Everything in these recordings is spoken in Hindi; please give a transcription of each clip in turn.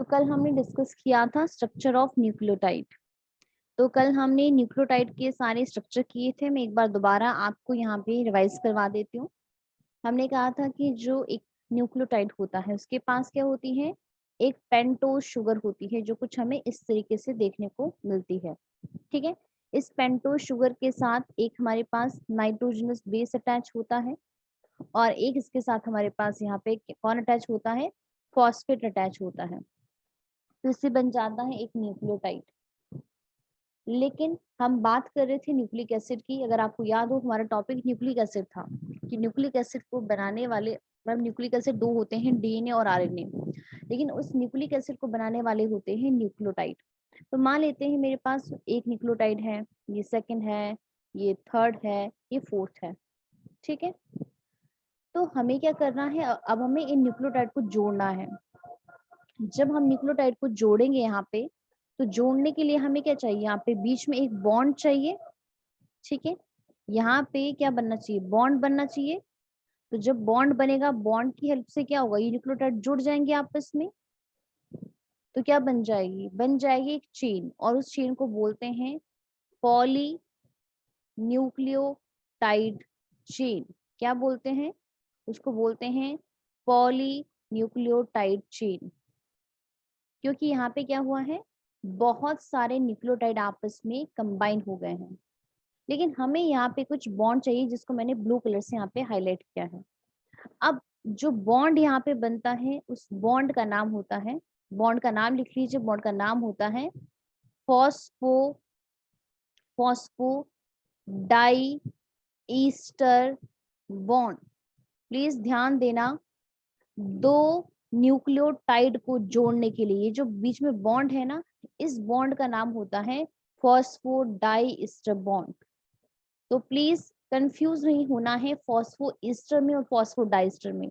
तो कल हमने डिस्कस किया था स्ट्रक्चर ऑफ न्यूक्लियोटाइड। तो कल हमने न्यूक्लियोटाइड के सारे स्ट्रक्चर किए थे। मैं एक बार दोबारा आपको यहाँ पे रिवाइज करवा देती हूँ। हमने कहा था कि जो एक न्यूक्लियोटाइड होता है उसके पास क्या होती है, एक पेंटोज शुगर होती है, जो कुछ हमें इस तरीके से देखने को मिलती है। ठीक है, इस पेंटोज शुगर के साथ एक हमारे पास नाइट्रोजनस बेस अटैच होता है और एक इसके साथ हमारे पास यहाँ पे कौन अटैच होता है, फॉस्फेट अटैच होता है। तो इससे बन जाता है एक न्यूक्लियोटाइड। लेकिन हम बात कर रहे थे न्यूक्लिक एसिड की। अगर आपको याद हो, हमारा टॉपिक न्यूक्लिक एसिड था कि न्यूक्लिक एसिड को बनाने वाले, मतलब न्यूक्लिक एसिड दो होते हैं, डीएनए और आरएनए, लेकिन उस न्यूक्लिक एसिड को बनाने वाले होते हैं न्यूक्लियोटाइड। तो मान लेते हैं मेरे पास एक न्यूक्लियोटाइड है, ये सेकंड है, ये थर्ड है, ये फोर्थ है। ठीक है, तो हमें क्या करना है, अब हमें इन न्यूक्लियोटाइड को जोड़ना है। जब हम न्यूक्लियोटाइड को जोड़ेंगे यहाँ पे, तो जोड़ने के लिए हमें क्या चाहिए, यहाँ पे बीच में एक बॉन्ड चाहिए। ठीक है, यहाँ पे क्या बनना चाहिए, बॉन्ड बनना चाहिए। तो जब बॉन्ड बनेगा, बॉन्ड की हेल्प से क्या होगा, ये न्यूक्लियोटाइड जुड़ जाएंगे आपस में। तो क्या बन जाएगी, बन जाएगी एक चेन, और उस चेन को बोलते हैं पॉली न्यूक्लियोटाइड चेन। क्या बोलते हैं, उसको बोलते हैं पॉली न्यूक्लियोटाइड चेन। क्योंकि यहाँ पे क्या हुआ है, बहुत सारे न्यूक्लियोटाइड आपस में कंबाइन हो गए हैं। लेकिन हमें यहाँ पे कुछ बॉन्ड चाहिए, जिसको मैंने ब्लू कलर से यहाँ पे हाईलाइट किया है। अब जो बॉन्ड यहाँ पे बनता है, उस बॉन्ड का नाम होता है, बॉन्ड का नाम लिख लीजिए, बॉन्ड का नाम होता है phospho phospho die Easter bond. Please ध्यान देना, दो न्यूक्लियोटाइड को जोड़ने के लिए जो बीच में बॉन्ड है ना, इस बॉन्ड का नाम होता है फॉस्फोडाई ईस्टर बॉन्ड। तो प्लीज कंफ्यूज नहीं होना है फॉस्फो ईस्टर में और फॉस्फोडाइस्टर में।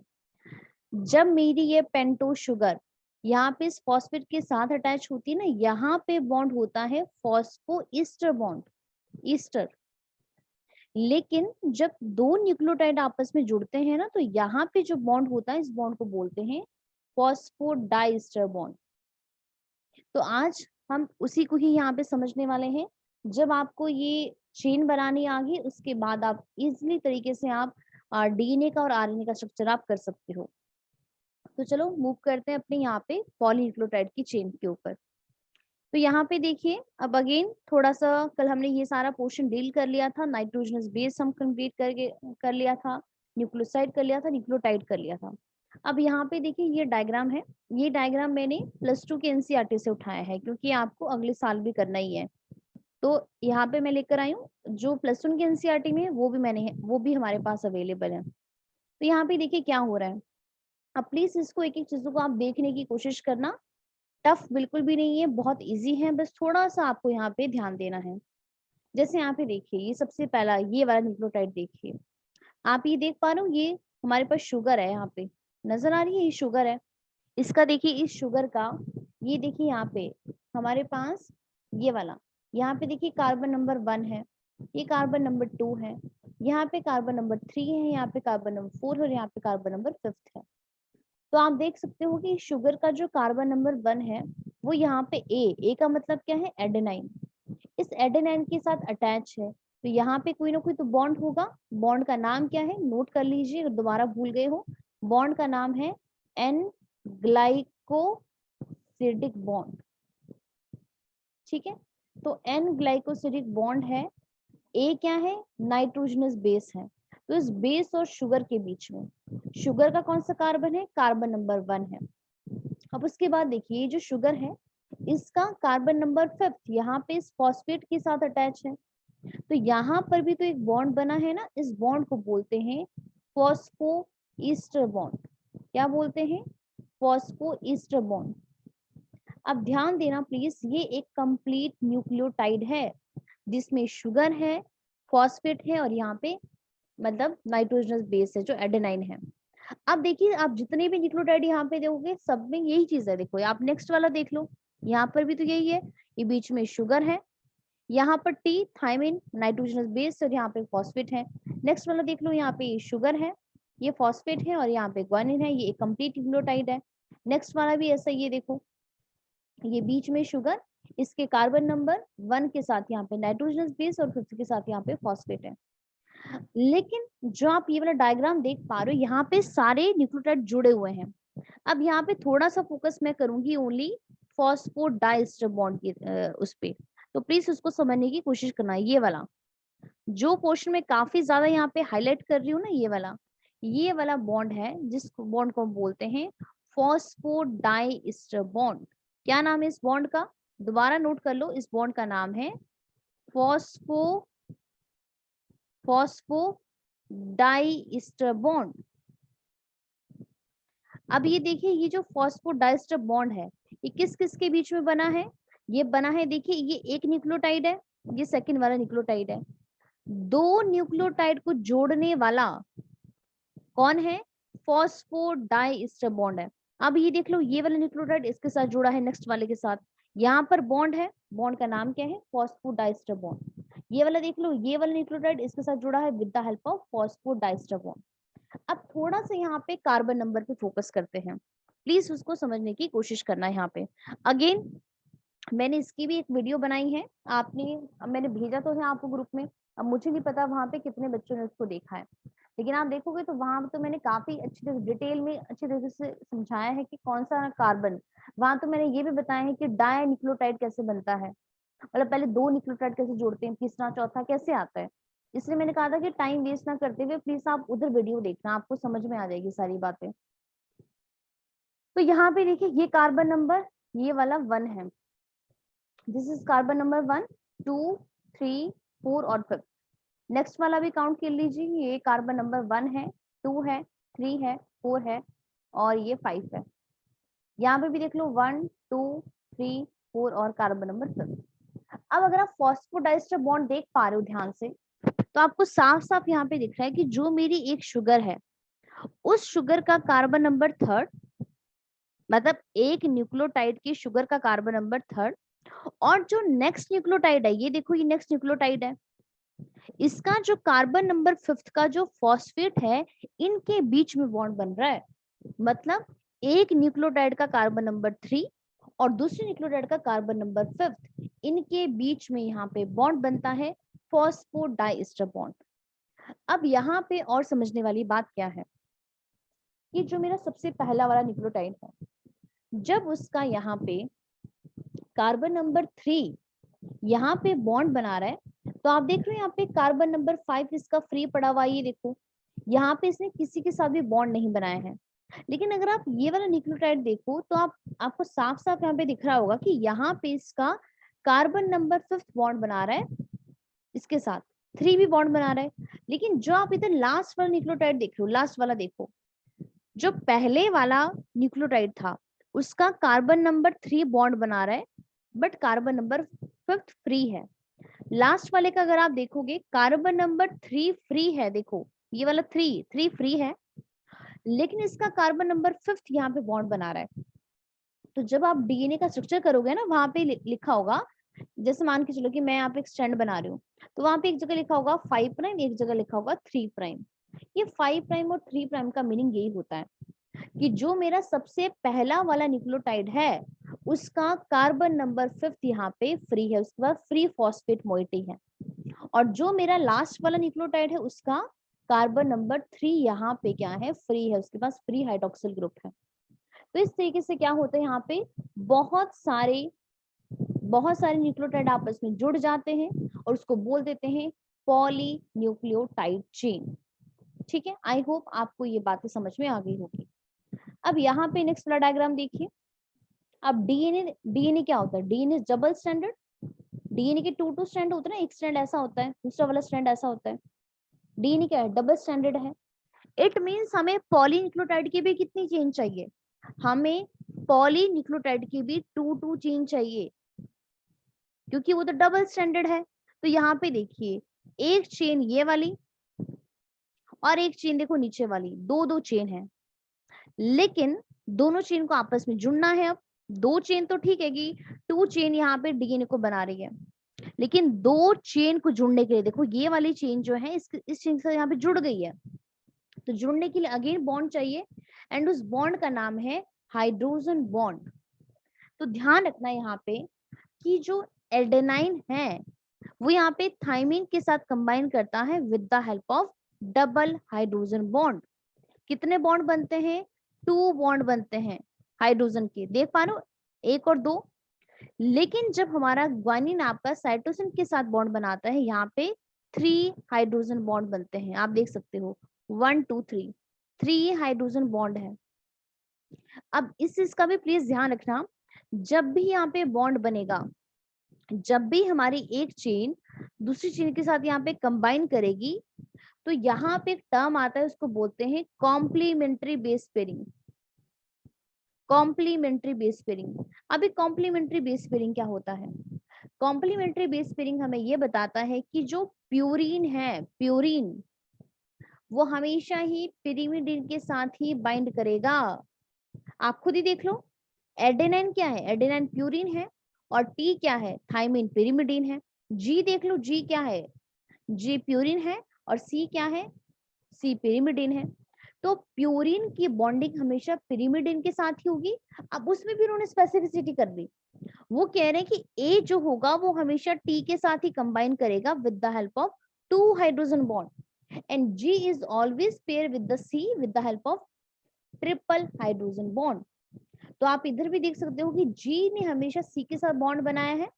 जब मेरी ये पेंटोज शुगर यहाँ पे इस फॉस्फेट के साथ अटैच होती है ना, यहाँ पे बॉन्ड होता है फॉस्फो ईस्टर बॉन्ड, ईस्टर। लेकिन जब दो न्यूक्लियोटाइड आपस में जुड़ते हैं ना, तो यहाँ पे जो बॉन्ड होता है, इस बॉन्ड को बोलते हैं फॉस्फोडाइस्टर बॉन्ड। तो आज हम उसी को ही यहाँ पे समझने वाले हैं। जब आपको ये चेन बनानी आ गई, उसके बाद आप इजिली तरीके से आप डीएनए का और आरएनए का स्ट्रक्चर आप कर सकते हो। तो चलो मूव करते हैं अपने यहाँ पे पॉलीन्यूक्लियोटाइड की चेन के ऊपर। तो यहाँ पे देखिए, अब अगेन थोड़ा सा कल हमने ये सारा पोर्शन डील कर लिया था, नाइट्रोजनस बेस हम कंप्लीट करके कर लिया था, न्यूक्लियोसाइड कर लिया था, न्यूक्लियोटाइड कर लिया था। अब यहाँ पे देखिए ये डायग्राम है, ये डायग्राम मैंने +2 के एनसीईआरटी से उठाया है, क्योंकि आपको अगले साल भी करना ही है। तो यहाँ पे मैं लेकर आई हूँ जो +1 के एनसीईआरटी में है, वो भी हमारे पास अवेलेबल है। तो यहाँ पे देखिए क्या हो रहा है। अब प्लीज इसको एक एक चीजों को आप देखने की कोशिश करना। टफ बिल्कुल भी नहीं है, बहुत इजी है, बस थोड़ा सा आपको यहाँ पे ध्यान देना है। जैसे यहाँ पे देखिए, ये सबसे पहला ये वाला न्यूक्लियोटाइड देखिए, आप ये देख पा रहे हो, ये हमारे पास शुगर है, यहाँ पे नजर आ रही है, ये शुगर है। इसका देखिए, इस शुगर का ये देखिए यहाँ पे हमारे पास ये वाला, यहाँ पे देखिए कार्बन नंबर 1 है, ये कार्बन नंबर 2 है, यहाँ पे कार्बन नंबर 3 है, यहाँ पे कार्बन नंबर 4 है और यहाँ पे कार्बन नंबर 5 है। तो आप देख सकते हो कि शुगर का जो कार्बन नंबर 1 है, वो यहाँ पे ए का मतलब क्या है, एडेनाइन। इस एडेनाइन के साथ अटैच है, तो यहाँ पे कोई ना कोई तो बॉन्ड होगा। बॉन्ड का नाम क्या है, नोट कर लीजिए अगर दोबारा भूल गए हो। बॉन्ड का नाम है एन ग्लाइकोसिडिक बॉन्ड। ठीक है, तो एन ग्लाइकोसिडिक बॉन्ड है। ए क्या है, नाइट्रोजनस बेस है। तो इस बेस और शुगर के बीच में, शुगर का कौन सा कार्बन है, कार्बन नंबर 1 है। अब उसके बाद देखिए, जो शुगर है, इसका कार्बन नंबर 5 यहाँ पे इस फॉस्फेट के साथ अटैच है। तो यहाँ पर भी तो एक बॉन्ड बना है ना, इस बॉन्ड को बोलते हैं फॉस्फो ईस्टर बॉन्ड। क्या बोलते हैं, फॉस्फो ईस्टर बॉन्ड। अब ध्यान देना प्लीज, ये एक कंप्लीट न्यूक्लियोटाइड है, जिसमें शुगर है, फॉस्फेट है और यहाँ पे मतलब नाइट्रोजनस बेस है जो एडेनाइन है। अब देखिए, आप जितने भी न्यूक्लियोटाइड यहाँ पे देखोगे, सब में यही चीज है। देखो आप नेक्स्ट वाला देख लो, यहाँ पर भी तो यही है, ये बीच में शुगर है, यहाँ पर टी थायमिन नाइट्रोजनस बेस और यहाँ पे फॉस्फेट है। नेक्स्ट वाला देख लो, यहाँ पे ये शुगर है, ये फॉस्फेट है और यहाँ पे ग्वानिन है, ये एक कंप्लीट न्यूक्लियोटाइड है। नेक्स्ट वाला भी ऐसा, ये देखो, ये बीच में शुगर, इसके कार्बन नंबर 1 के साथ यहाँ पे नाइट्रोजनस बेस और 5 के साथ यहाँ पे फॉस्फेट है। लेकिन जो आप ये वाला डायग्राम देख पा रहे हो, यहाँ पे सारे न्यूक्लियोटाइड जुड़े हुए हैं। अब यहाँ पे थोड़ा सा फोकस मैं करूंगी ओनली फॉस्फोडाइएस्टर बॉन्ड की उस पे, तो प्लीज उसको समझने की कोशिश करना। ये वाला जो पोर्शन में काफी ज्यादा यहाँ पे हाईलाइट कर रही हूँ ना, ये वाला बॉन्ड है जिस बॉन्ड को हम बोलते हैं फॉस्फोडाइएस्टर बॉन्ड। क्या नाम है इस बॉन्ड का? दोबारा नोट कर लो, इस बॉन्ड का नाम है फॉस्फोडाइएस्टर बॉन्ड। अब ये देखिए, ये जो फॉस्फोडाइएस्टर बॉन्ड है, ये किस किस के बीच में बना है? ये बना है, देखिए ये एक न्यूक्लियोटाइड है, ये सेकंड वाला न्यूक्लियोटाइड है। दो न्यूक्लियोटाइड को जोड़ने वाला कौन है? फॉस्फोडाइएस्टर बॉन्ड है। अब ये देख लो, ये वाला न्यूक्लियोटाइड इसके साथ जुड़ा है नेक्स्ट वाले के साथ, यहाँ पर बॉन्ड है, बॉन्ड का नाम क्या है? Phosphodiester bond. ये वाला देख लो, ये वाला न्यूक्लियोटाइड इसके साथ जुड़ा है with the help of phosphodiester bond. अब थोड़ा सा यहाँ पे कार्बन नंबर पे फोकस करते हैं, प्लीज उसको समझने की कोशिश करना। यहाँ पे अगेन मैंने इसकी भी एक वीडियो बनाई है, मैंने भेजा तो है आपको ग्रुप में। अब मुझे नहीं पता वहां पे कितने बच्चों ने उसको देखा है, लेकिन आप देखोगे तो वहां तो मैंने काफी अच्छी डिटेल में अच्छी तरीके से समझाया है कि कौन सा कार्बन। वहां तो मैंने ये भी बताया है कि डाई न्यूक्लियोटाइड कैसे बनता है, मतलब पहले दो न्यूक्लियोटाइड कैसे जोड़ते हैं, तीसरा चौथा कैसे आता है। इसलिए मैंने कहा था कि टाइम वेस्ट ना करते हुए प्लीज आप उधर वीडियो देखना, आपको समझ में आ जाएगी सारी बातें। तो यहाँ पे देखिए, ये कार्बन नंबर ये वाला 1 है, दिस इज कार्बन नंबर 1, 2, 3, 4 और 5। नेक्स्ट वाला भी काउंट कर लीजिए, ये कार्बन नंबर 1 है, 2 है, 3 है, 4 है और ये 5 है। यहाँ पे भी देख लो 1, 2, 3, 4 और कार्बन नंबर 5। अब अगर आप फॉस्फोडाइएस्टर बॉन्ड देख पा रहे हो ध्यान से, तो आपको साफ साफ यहाँ पे दिख रहा है कि जो मेरी एक शुगर है, उस शुगर का कार्बन नंबर 3, मतलब एक न्यूक्लियोटाइड की शुगर का कार्बन नंबर 3, और जो नेक्स्ट न्यूक्लियोटाइड है, ये देखो ये नेक्स्ट न्यूक्लियोटाइड है, इसका जो कार्बन नंबर 5 का जो फॉस्फेट है, इनके बीच में बॉन्ड बन रहा है। मतलब एक न्यूक्लियोटाइड का कार्बन नंबर 3 और दूसरे न्यूक्लियोटाइड का कार्बन नंबर 5, इनके बीच में यहाँ पे बॉन्ड बनता है फॉस्फोडाइएस्टर बॉन्ड। अब यहाँ पे और समझने वाली बात क्या है कि जो मेरा सबसे पहला वाला न्यूक्लियोटाइड है, जब उसका यहाँ पे कार्बन नंबर 3 यहाँ पे बॉन्ड बना रहा है, तो आप देख रहे हो यहाँ पे कार्बन नंबर 5 इसका फ्री पड़ा हुआ है, ये देखो यहाँ पे इसने किसी के साथ भी बॉन्ड नहीं बनाया है। लेकिन अगर आप ये वाला न्यूक्लियोटाइड देखो तो आपको साफ साफ यहाँ पे दिख रहा होगा कि यहाँ पे इसका कार्बन नंबर 5 बॉन्ड बना रहा है, इसके साथ 3 भी बॉन्ड बना रहा है। लेकिन जो आप इधर लास्ट वाला न्यूक्लियोटाइड देख रहे हो, लास्ट वाला देखो, जो पहले वाला न्यूक्लियोटाइड था उसका कार्बन नंबर 3 बॉन्ड बना रहा है, बट कार्बन नंबर 5 फ्री है। लास्ट वाले का अगर आप देखोगे, कार्बन नंबर 3 फ्री है, देखो ये वाला 3 फ्री है, लेकिन इसका कार्बन नंबर 5 यहाँ पे बॉन्ड बना रहा है। तो जब आप डीएनए का स्ट्रक्चर करोगे ना, वहां पे लिखा होगा, जैसे मान के चलो कि मैं यहाँ पे एक स्ट्रैंड बना रही हूँ, तो वहां पे एक जगह लिखा होगा 5 प्राइम, एक जगह लिखा होगा 3 प्राइम। ये 5 प्राइम और 3 प्राइम का मीनिंग यही होता है कि जो मेरा सबसे पहला वाला न्यूक्लियोटाइड है, उसका कार्बन नंबर 5 यहाँ पे फ्री है, उसके बाद फ्री फॉस्फेट मोइटी है। और जो मेरा लास्ट वाला न्यूक्लियोटाइड है, उसका कार्बन नंबर 3 यहाँ पे क्या है? फ्री है, उसके पास फ्री हाइड्रोक्सिल ग्रुप है। तो इस तरीके से क्या होता है, यहाँ पे बहुत सारे न्यूक्लियोटाइड आपस में जुड़ जाते हैं और उसको बोल देते हैं पॉली न्यूक्लियोटाइड चेन। ठीक है, आई होप आपको ये बातें समझ में आ गई होगी। अब यहाँ पे नेक्स्ट वाला डायग्राम देखिए। अब डीएनए क्या होता है? डीएनए डबल स्ट्रैंडेड, डीएनए के 2 स्ट्रैंड होते हैं ना, एक स्ट्रैंड ऐसा होता है, दूसरा वाला स्ट्रैंड ऐसा होता है। डीएनए क्या है? डबल स्ट्रैंडेड है। इट मींस हमें पॉलीन्यूक्लियोटाइड की भी कितनी चेन चाहिए? हमें पॉलीन्यूक्लियोटाइड की भी 2 चेन चाहिए, क्योंकि वो तो डबल स्ट्रैंडेड है। तो यहाँ पे देखिए, एक चेन ये वाली और एक चेन देखो नीचे वाली, 2 चेन है, लेकिन दोनों चेन को आपस में जुड़ना है। अब 2 चेन तो ठीक है कि 2 चेन यहाँ पे डीएनए को बना रही है, लेकिन 2 चेन को जुड़ने के लिए देखो, ये वाली चेन जो है इस चेन से यहाँ पे जुड़ गई है, तो जुड़ने के लिए अगेन बॉन्ड चाहिए, एंड उस बॉन्ड का नाम है हाइड्रोजन बॉन्ड। तो ध्यान रखना यहाँ पे कि जो एडेनाइन है वो यहाँ पे थाइमिन के साथ कंबाइन करता है with the help of double hydrogen bond. कितने बॉन्ड बनते हैं? 2 बॉन्ड बनते हैं हाइड्रोजन के, देख पा रहे हो, 1 और 2। लेकिन जब हमारा ग्वानिन आपका साइटोसिन के साथ बॉन्ड बनाता है, यहाँ पे 3 हाइड्रोजन बॉन्ड बनते हैं, आप देख सकते हो 1 2 3 हाइड्रोजन बॉन्ड है। अब इस चीज का भी प्लीज ध्यान रखना, जब भी यहाँ पे बॉन्ड बनेगा, जब भी हमारी एक चेन दूसरी चेन के साथ यहाँ पे कंबाइन करेगी, तो यहाँ पे एक टर्म आता है, उसको बोलते हैं complementary base pairing. Complementary base pairing. अभी कॉम्प्लीमेंट्री बेस पेयरिंग क्या होता है? कॉम्प्लीमेंट्री बेस पेयरिंग हमें ये बताता है कि जो प्यूरिन है, प्यूरिन वो हमेशा ही पिरिमिडिन के साथ ही बाइंड करेगा। आप खुद ही देख लो, एडेनाइन क्या है? एडेनाइन प्यूरिन है, और टी क्या है? थाइमिन पिरिमिडिन है। जी देख लो, जी क्या है? जी प्यूरिन है, और सी क्या है? सी पिरिमिडिन है। तो प्यूरिन की बॉन्डिंग हमेशा पिरिमिडिन के साथ ही होगी। अब उसमें भी उन्होंने स्पेसिफिसिटी कर दी, वो कह रहे हैं कि ए जो होगा वो हमेशा टी के साथ ही कंबाइन करेगा with the help of 2 hydrogen bond, and G is always pair with the C with the help of triple hydrogen bond. तो आप इधर भी देख सकते हो कि जी ने हमेशा सी के साथ बॉन्ड बनाया है,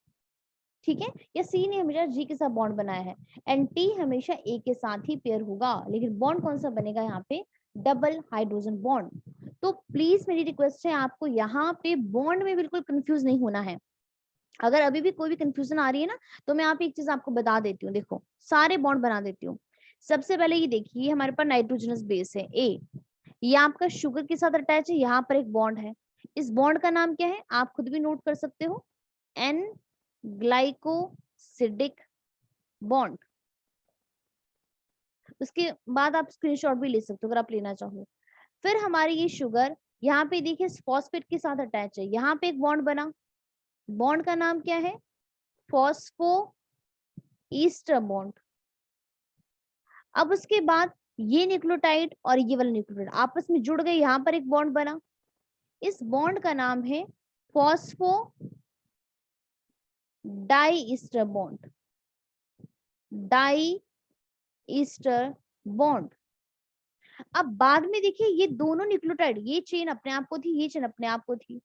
ठीक है, या सी ने हमेशा जी के साथ बॉन्ड बनाया है, एंड टी हमेशा ए के साथ ही पेयर होगा। लेकिन बॉन्ड कौन सा बनेगा यहाँ पे? Double hydrogen bond. तो प्लीज मेरी रिक्वेस्ट है, आपको यहाँ पे बॉन्ड में बिल्कुल कंफ्यूज नहीं होना है। अगर अभी भी कोई भी कंफ्यूजन आ रही है ना, तो मैं यहाँ पे एक चीज आपको बता देती हूँ, देखो सारे बॉन्ड बना देती हूँ। सबसे पहले ये देखिए, हमारे पास नाइट्रोजनस बेस है ए, ये आपका शुगर के साथ अटैच है, यहाँ पर एक बॉन्ड है, इस बॉन्ड का नाम क्या है? आप खुद भी नोट कर सकते हो, एन ग्लाइकोसिडिक बॉन्ड। उसके बाद आप स्क्रीनशॉट भी ले सकते हो अगर आप लेना चाहो। फिर हमारी ये शुगर यहाँ पे देखिए फॉस्फेट के साथ अटैच है, यहाँ पे एक बॉन्ड बना, बॉन्ड का नाम क्या है? Phospho Easter bond. अब उसके बाद ये न्यूक्लियोटाइड और ये वाला न्यूक्लियोटाइड आपस में जुड़ गए, यहाँ पर एक बॉन्ड बना, इस बॉन्ड का नाम है phospho die Easter bond, die Easter bond. अब बाद में देखिए ये दोनों न्यूक्लियोटाइड, ये चेन अपने आप को थी, ये चेन अपने आप को थी,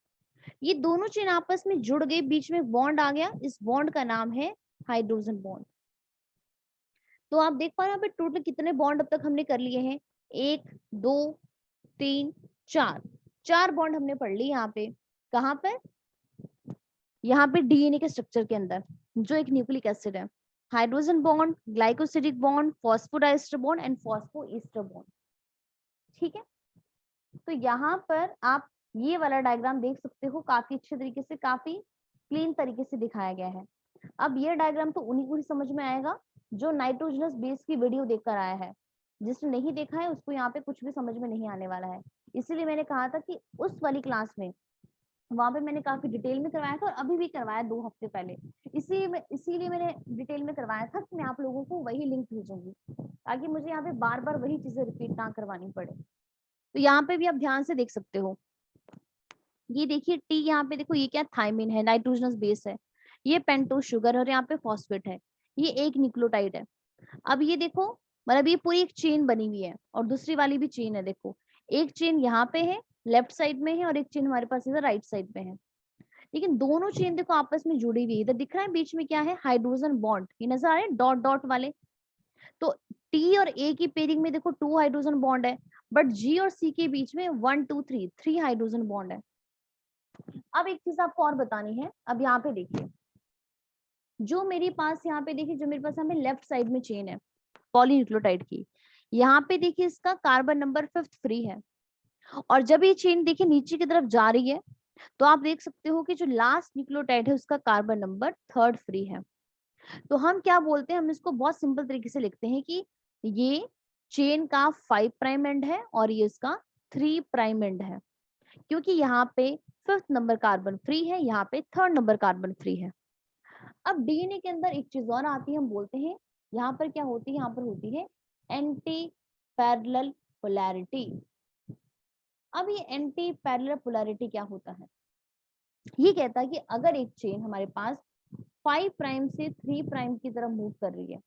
ये दोनों चेन आपस में जुड़ गए, बीच में बॉन्ड आ गया, इस बॉन्ड का नाम है हाइड्रोजन बॉन्ड। तो आप देख पा रहे हैं टोटल कितने बॉन्ड अब तक हमने कर लिए हैं? 1 2 3 4, 4 बॉन्ड हमने पढ़ ली यहाँ पे। कहाँ पर? यहाँ पे डीएनए के स्ट्रक्चर के अंदर, जो एक न्यूक्लिक एसिड है, hydrogen bond, glycosidic bond, phosphodiester bond and phosphoester bond, ठीक है। तो यहाँ पर आप ये वाला डायग्राम देख सकते हो, काफी अच्छे तरीके से, काफी क्लीन तरीके से दिखाया गया है। अब ये डायग्राम तो उन्हीं को ही समझ में आएगा जो नाइट्रोजनस बेस की वीडियो देखकर आया है, जिसने नहीं देखा है उसको यहाँ पे कुछ भी समझ में नहीं आने वाला है। इसीलिए मैंने कहा था कि उस वाली क्लास में, वहां पे मैंने काफी डिटेल में करवाया था, और अभी भी करवाया 2 हफ्ते पहले, इसीलिए मैंने डिटेल में करवाया था कि मैं आप लोगों को वही लिंक भेजूंगी, ताकि मुझे यहाँ पे बार बार वही चीजें रिपीट ना करवानी पड़े। तो यहाँ पे भी आप ध्यान से देख सकते हो, ये देखिए टी, यहाँ पे देखो ये क्या? थाइमिन है, नाइट्रोजनस बेस है, ये पेंटोज शुगर और यहाँ पे फॉस्फेट है, ये एक न्यूक्लियोटाइड है। अब ये देखो, मतलब ये पूरी एक चेन बनी हुई है, और दूसरी वाली भी चेन है, देखो एक चेन यहाँ पे है लेफ्ट साइड में है, और एक चेन हमारे पास इधर राइट साइड में है, लेकिन दोनों चेन देखो आपस में जुड़ी हुई है। इधर दिख रहा है बीच में क्या है? हाइड्रोजन बॉन्ड, ये नजर आ रहे हैं डॉट डॉट वाले। तो टी और ए की पेयरिंग में देखो 2 हाइड्रोजन बॉन्ड है, बट जी और सी के बीच में 1 2 3 हाइड्रोजन बॉन्ड है। अब एक चीज आपको और बतानी है, अब यहाँ पे देखिए, जो मेरे पास यहाँ पे देखिए, जो मेरे पास हमें लेफ्ट साइड में चेन है पॉलीन्यूक्लियोटाइड की, यहाँ पे देखिए इसका कार्बन नंबर 5th फ्री है, और जब ये चेन देखिए नीचे की तरफ जा रही है, तो आप देख सकते हो कि जो लास्ट न्यूक्लियोटाइड है उसका कार्बन नंबर 3rd फ्री है। तो हम क्या बोलते हैं, हम इसको बहुत सिंपल तरीके से लिखते हैं कि ये चेन का 5 प्राइम एंड है, और ये इसका 3 प्राइम एंड है, क्योंकि यहाँ पे 5th नंबर कार्बन फ्री है, यहाँ पे 3rd नंबर कार्बन फ्री है। अब डीएनए के अंदर एक चीज और आती है, हम बोलते हैं यहाँ पर क्या होती है? यहाँ पर होती है एंटी पैरेलल पोलैरिटी। अब ये एंटी पैरेलल पोलैरिटी क्या होता है? ये कहता है कि अगर एक चेन हमारे पास 5 प्राइम से 3 प्राइम की तरफ मूव कर रही है,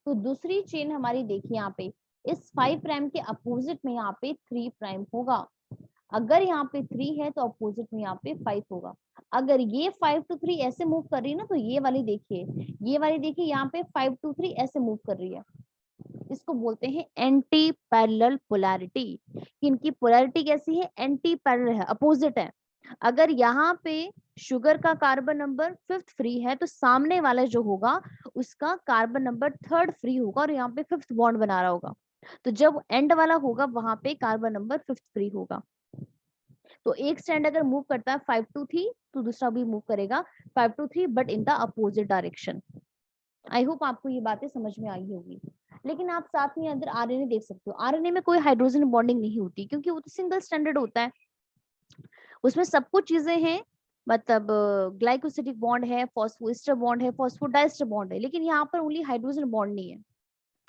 तो दूसरी चेन हमारी देखिए यहाँ पे इस 5 प्राइम के अपोजिट में यहाँ पे 3 प्राइम होगा। अगर यहाँ पे 3 है तो अपोजिट में यहाँ पे 5 होगा। अगर ये 5 to 3 ऐसे मूव कर रही है ना, तो ये वाली देखिए यहाँ पे 5 to 3 ऐसे मूव कर रही है। इसको बोलते हैं एंटी पैरेलल पोलैरिटी। इनकी पोलैरिटी कैसी है? एंटी पैरेलल है, अपोजिट है। अगर यहाँ पे शुगर का कार्बन नंबर 5th फ्री है, तो सामने वाला जो होगा उसका कार्बन नंबर 3rd फ्री होगा और यहाँ पे 5th बॉन्ड बना रहा होगा। तो जब एंड वाला होगा वहां पे कार्बन नंबर 5th फ्री होगा। तो एक स्ट्रैंड अगर मूव करता है 5 to 3, तो दूसरा भी मूव करेगा 5 to 3 but in the opposite direction. I hope आपको ये बातें समझ में आई होगी। लेकिन आप साथ में अंदर आरएनए देख सकते हो। आरएनए में कोई हाइड्रोजन बॉन्डिंग नहीं होती, क्योंकि वो तो सिंगल स्टैंडर्ड होता है। उसमें सब कुछ चीजें हैं, मतलब ग्लाइकोसिडिक बॉन्ड है, फॉस्फोएस्टर बॉन्ड है, फॉस्फोडाइस्टर बॉन्ड है, लेकिन यहाँ पर ओनली हाइड्रोजन बॉन्ड नहीं है।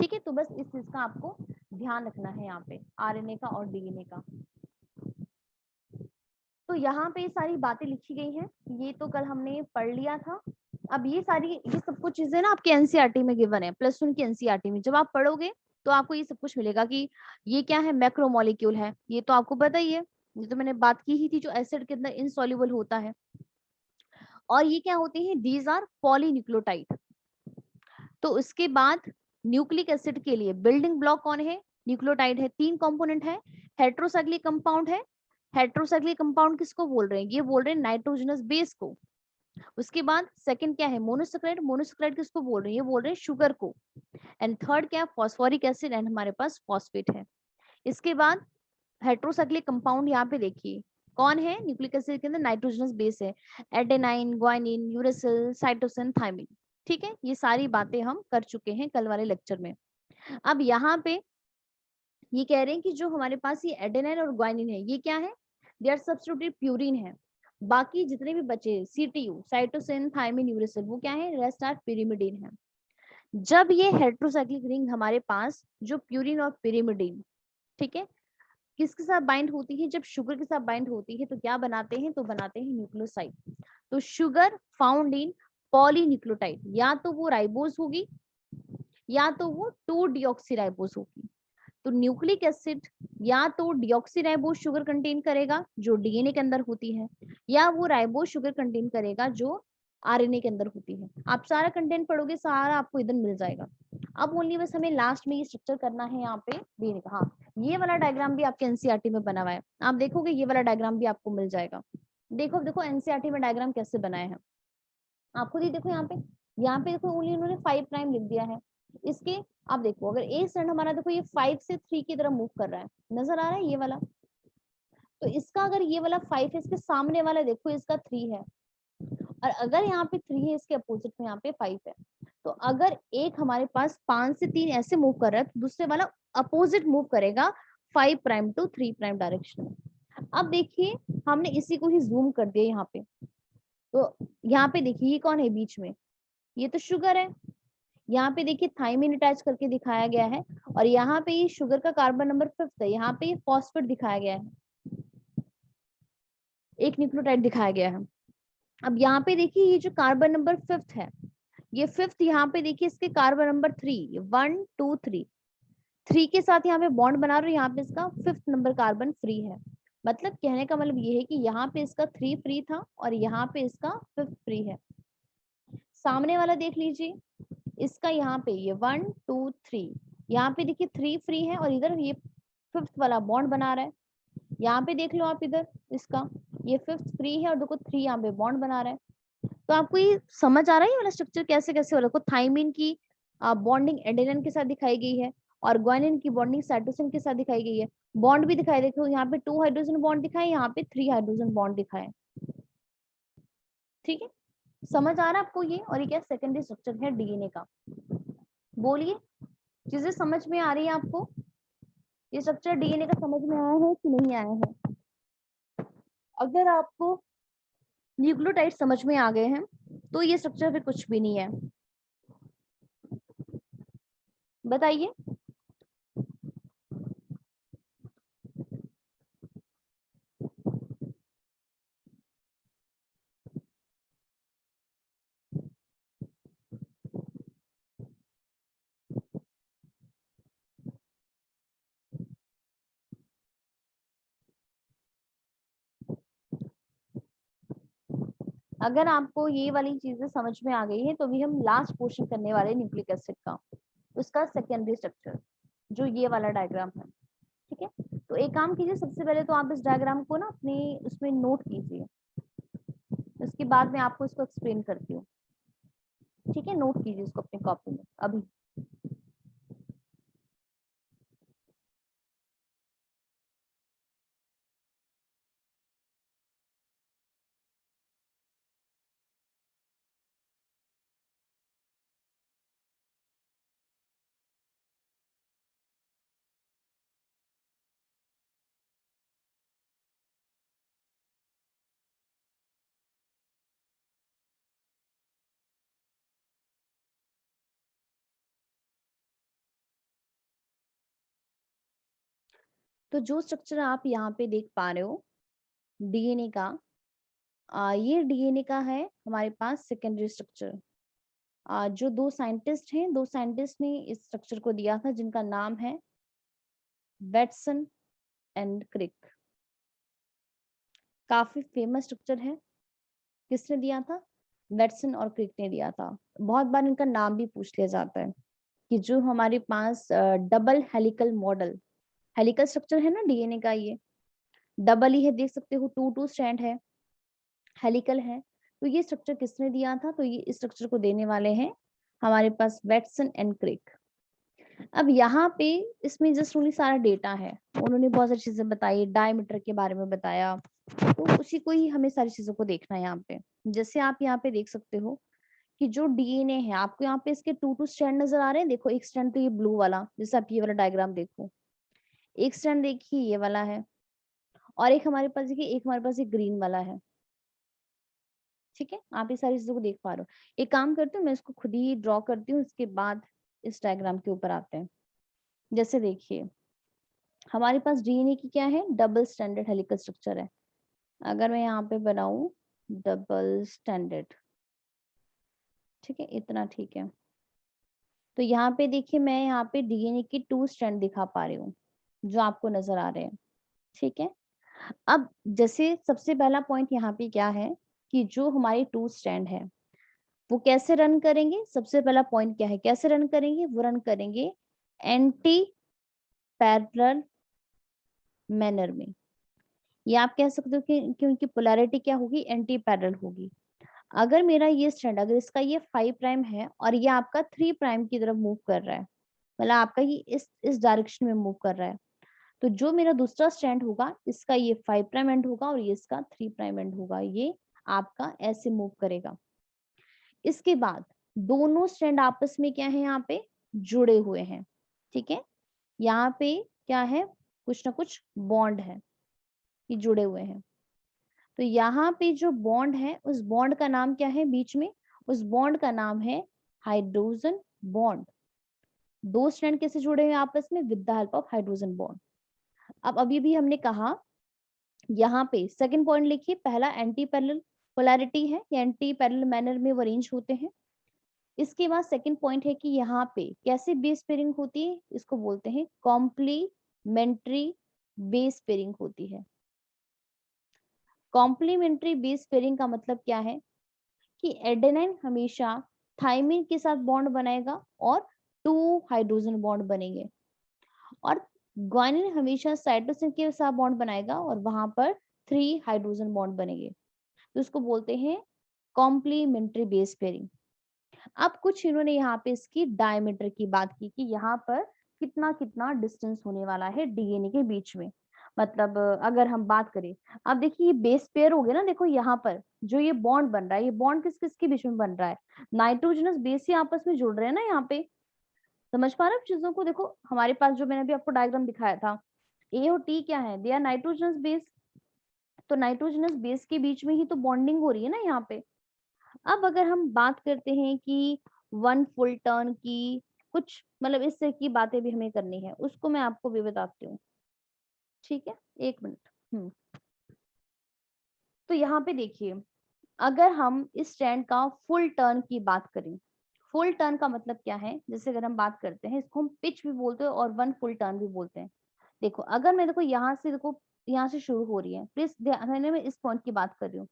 ठीक है, तो बस इस चीज का आपको ध्यान रखना है यहाँ पे आरएनए का और डीएनए का। तो यहाँ पे सारी बातें लिखी गई हैं, ये तो कल हमने पढ़ लिया था। अब ये सब कुछ चीजें ना आपके एनसीईआरटी में गिवन है, +1 की एनसीईआरटी में। जब आप पढ़ोगे तो आपको ये सब कुछ मिलेगा कि ये क्या है, मैक्रोमोलिक्यूल है, ये तो आपको पता ही है, ये तो मैंने बात की ही थी, जो एसिड के अंदर इनसॉल्युबल होता है। और ये क्या होते हैं? These are polynucleotide. तो उसके बाद न्यूक्लिक एसिड के लिए बिल्डिंग ब्लॉक कौन है? न्यूक्लियोटाइड है। 3 कंपोनेंट है। हेट्रोसाइक्लिक कंपाउंड है। हेट्रोसाइक्लिक कंपाउंड किसको बोल रहे हैं? ये बोल रहे हैं नाइट्रोजनस बेस को। उसके बाद सेकंड क्या है? मोनोसैकेराइड। मोनोसैकेराइड किसको बोल रहे हैं? ये बोल रहे हैं शुगर को। एंड थर्ड क्या है? फॉस्फोरिक एसिड, एंड हमारे पास फॉस्फेट है। इसके बाद हेट्रोसाइक्लिक कंपाउंड यहाँ पे देखिए कौन है? न्यूक्लिक एसिड के अंदर नाइट्रोजनस बेस है। Adenine, guanine, uracil, cytosine, thymine. ठीक है, ये सारी बातें हम कर चुके हैं कल वाले लेक्चर में। अब यहाँ पे ये कह रहे हैं कि जो हमारे पास ये एडेनाइन और ग्वानिन है, ये क्या है? दे आर सब्स्टिट्यूटेड प्यूरिन है। बाकी जितने भी बचे सीटीयू, साइटोसिन, थायमिन, यूरेसिल, वो क्या है? रेस्ट आर पिरिमिडीन है। जब ये हेट्रोसाइक्लिक रिंग हमारे पास जो प्यूरिन और पिरिमिडीन, ठीक है, किसके साथ बाइंड होती है? जब शुगर के साथ बाइंड होती है तो क्या बनाते हैं? तो बनाते हैं न्यूक्लियोसाइड। तो शुगर फाउंड इन पॉलीन्यूक्लियोटाइड, या तो वो राइबोज होगी या तो वो 2-डीऑक्सीराइबोज होगी। तो न्यूक्लिक एसिड या तो डीऑक्सीराइबोज शुगर कंटेन करेगा जो डीएनए के अंदर होती है, या वो राइबोज शुगर कंटेन करेगा जो आरएनए के अंदर होती है। आप सारा कंटेंट पढ़ोगे, सारा आपको इधर मिल जाएगा। अब ओनली बस हमें लास्ट में ये स्ट्रक्चर करना है यहाँ पे डीएनए का। हाँ, ये वाला डायग्राम भी आपके एनसीईआरटी में बना हुआ है, आप देखोगे ये वाला डायग्राम भी आपको मिल जाएगा। देखो एनसीईआरटी में डायग्राम कैसे बनाए हैं आप खुद ही देखो। यहाँ पे देखो ओनली उन्होंने 5 प्राइम लिख दिया है। इसके आप देखो, अगर ए स्टैंड हमारा देखो ये 5 से 3 की तरफ मूव कर रहा है, नजर आ रहा है ये वाला। तो इसका अगर ये वाला 5 है, इसके सामने वाला देखो इसका 3 है, और अगर यहाँ पे 3 है, इसके अपोजिट में यहाँ पे 5 है। तो अगर एक हमारे पास 5 से 3 ऐसे मूव कर रहा है, तो दूसरे वाला अपोजिट मूव करेगा 5 प्राइम टू 3 प्राइम डायरेक्शन में। अब देखिए हमने इसी को ही जूम कर दिया यहाँ पे। तो यहाँ पे देखिए ये कौन है बीच में? ये तो शुगर है। यहाँ पे देखिए थाइमिन अटैच करके दिखाया गया है, और यहाँ पे ये शुगर का कार्बन नंबर 5th है, यहाँ पे ये फॉस्फेट दिखाया गया है, एक न्यूक्लियोटाइड दिखाया गया है। अब यहाँ पे देखिए ये जो कार्बन नंबर 5th है, ये 5th, यहाँ पे देखिए इसके कार्बन नंबर 3, 1 2 3 के साथ यहाँ पे बॉन्ड बना रहे हो, यहाँ पे इसका 5th नंबर कार्बन फ्री है। मतलब कहने का मतलब ये है कि यहाँ पे इसका 3 फ्री था और यहाँ पे इसका 5th फ्री है। सामने वाला देख लीजिए, इसका यहाँ पे ये 1 2 3, यहाँ पे देखिए 3 फ्री है और इधर ये 5th वाला बॉन्ड बना रहा है। यहाँ पे देख लो आप, इधर इसका ये 5th फ्री है और देखो 3 यहाँ पे बॉन्ड बना रहा है। तो आपको ये समझ आ रहा है ये वाला स्ट्रक्चर कैसे कैसे हो रहा है? देखो थाइमिन की बॉन्डिंग एडेनिन के साथ दिखाई गई है, और ग्वानिन की बॉन्डिंग साइटोसिन के साथ दिखाई गई है। बॉन्ड भी दिखाई, देखो यहाँ पे 2 हाइड्रोजन बॉन्ड दिखाए, यहाँ पे 3 हाइड्रोजन बॉन्ड दिखाए। ठीक है, समझ आ रहा है आपको ये? और ये क्या सेकेंडरी स्ट्रक्चर है डीएनए का? बोलिए, चीजें समझ में आ रही है आपको? ये स्ट्रक्चर डीएनए का समझ में आया है कि नहीं आया है? अगर आपको न्यूक्लियोटाइड समझ में आ गए हैं तो ये स्ट्रक्चर फिर कुछ भी नहीं है। बताइए। अगर आपको ये वाली चीजें समझ में आ गई है तो भी हम लास्ट पोर्शन करने वाले न्यूक्लिक एसिड का, उसका सेकेंडरी स्ट्रक्चर, जो ये वाला डायग्राम है। ठीक है, तो एक काम कीजिए, सबसे पहले तो आप इस डायग्राम को ना अपने उसमें नोट कीजिए, उसके बाद मैं आपको इसको एक्सप्लेन करती हूँ। ठीक है, नोट कीजिए इसको अपनी कॉपी में अभी। तो जो स्ट्रक्चर आप यहाँ पे देख पा रहे हो डीएनए का, ये डीएनए का है हमारे पास सेकेंडरी स्ट्रक्चर। जो दो साइंटिस्ट हैं, दो साइंटिस्ट ने इस स्ट्रक्चर को दिया था, जिनका नाम है वेटसन एंड क्रिक। काफी फेमस स्ट्रक्चर है। किसने दिया था? वेटसन और क्रिक ने दिया था। बहुत बार इनका नाम भी पूछ लिया जाता है कि जो हमारे पास double helical model, helical structure है ना डीएनए का, ये डबल ही है, देख सकते हो, टू टू स्ट्रैंड है, हेलिकल है। तो ये स्ट्रक्चर किसने दिया था? तो ये स्ट्रक्चर को देने वाले हैं हमारे पास वेटसन एंड क्रिक। अब यहाँ पे इसमें जस्ट ओनली सारा डेटा है, उन्होंने बहुत सारी चीजें बताई, डायमीटर के बारे में बताया, तो उसी को ही हमें सारी चीजों को देखना है यहाँ पे। जैसे आप यहाँ पे देख सकते हो कि जो डीएनए है, आपको यहाँ पे इसके टू टू स्ट्रैंड नजर आ रहे हैं। देखो एक स्ट्रैंड तो ये ब्लू वाला, जैसे आप ये वाला डायग्राम देखो, एक स्ट्रैंड देखिए ये वाला है, और एक हमारे पास देखिए, एक हमारे पास ये ग्रीन वाला है। ठीक है, आप ये सारी चीजों को देख पा रहे हो। एक काम करती हूँ, मैं इसको खुद ही ड्रॉ करती हूँ, उसके बाद इस डायग्राम के ऊपर आते हैं। जैसे देखिए हमारे पास डीएनए की क्या है, डबल स्टैंडर्ड हेलिकल स्ट्रक्चर है। अगर मैं यहाँ पे बनाऊं डबल स्टैंडर्ड, ठीक है, इतना ठीक है। तो यहाँ पे देखिए मैं यहाँ पे डीएनए की टू स्ट्रैंड दिखा पा रही हूँ, जो आपको नजर आ रहे हैं। ठीक है, अब जैसे सबसे पहला पॉइंट यहाँ पे क्या है कि जो हमारी टू स्ट्रैंड है वो कैसे रन करेंगे। सबसे पहला पॉइंट क्या है, कैसे रन करेंगे? वो रन करेंगे एंटी पैरेलल मैनर में। ये आप कह सकते हो कि उनकी पोलैरिटी क्या होगी, एंटी पैरेलल होगी। अगर मेरा ये स्ट्रैंड, अगर इसका ये 5 प्राइम है और ये आपका 3 प्राइम की तरफ मूव कर रहा है, मतलब आपका ये इस डायरेक्शन में मूव कर रहा है, तो जो मेरा दूसरा स्ट्रैंड होगा, इसका ये 5 प्राइम एंड होगा और ये इसका 3 प्राइम एंड होगा। ये आपका ऐसे मूव करेगा। इसके बाद दोनों स्ट्रैंड आपस में क्या है, यहाँ पे जुड़े हुए हैं। ठीक है, यहाँ पे क्या है, कुछ ना कुछ बॉन्ड है, ये जुड़े हुए हैं। तो यहाँ पे जो बॉन्ड है, उस बॉन्ड का नाम क्या है बीच में? उस बॉन्ड का नाम है हाइड्रोजन बॉन्ड। दो स्ट्रैंड कैसे जुड़े हैं आपस में? With the help of hydrogen bond. अब अभी भी हमने कहा, यहाँ पे सेकंड पॉइंट लिखिए, पहला एंटी पैरेलल पोलैरिटी है, या एंटी पैरेलल मैनर में वो अरेंज होते हैं। इसके बाद सेकंड पॉइंट है कि यहाँ पे कैसे बेस पेयरिंग होती है, इसको बोलते हैं कॉम्प्लीमेंट्री बेस पेयरिंग होती है। कॉम्प्लीमेंट्री बेस पेयरिंग का मतलब क्या है कि एडेनाइन हमेशा थाइमिन के साथ बॉन्ड बनाएगा और 2 हाइड्रोजन बॉन्ड बनेंगे, और ग्वानिन हमेशा साइटोसिन के साथ बॉन्ड बनाएगा और वहां पर 3 हाइड्रोजन बॉन्ड बनेंगे। तो इसको बोलते हैं कॉम्प्लीमेंट्री बेस पेयरिंग। अब कुछ इन्होंने यहाँ पे इसकी डायमीटर की बात की कि यहाँ पर कितना कितना डिस्टेंस होने वाला है डीएनए के बीच में। मतलब अगर हम बात करें, अब देखिए ये बेस पेयर हो गया ना, देखो यहाँ पर जो ये बॉन्ड बन रहा है, ये बॉन्ड किस किस के बीच में बन रहा है? नाइट्रोजनस बेस ही आपस में जुड़ रहे हैं ना यहाँ पे। समझ पा रहे हो चीजों को? देखो हमारे पास जो मैंने अभी आपको डायग्राम दिखाया था, ए और टी क्या है, दे आर नाइट्रोजनस बेस। तो नाइट्रोजनस बेस के बीच में ही तो बॉन्डिंग हो रही है ना यहाँ पे। अब अगर हम बात करते हैं कि 1 फुल टर्न की, कुछ मतलब इस तरह की बातें भी हमें करनी है, उसको मैं आपको भी बताती हूँ। ठीक है, एक मिनट। तो यहाँ पे देखिए, अगर हम इस स्ट्रैंड का फुल टर्न की बात करें, फुल टर्न का मतलब क्या है, जैसे अगर हम बात करते हैं, इसको हम पिच भी बोलते हैं और 1 फुल टर्न भी बोलते हैं। देखो अगर मैं, देखो यहाँ से, देखो यहाँ से शुरू हो रही है, प्लीज ध्यान देना, मैं इस पॉइंट की बात कर रही हूँ।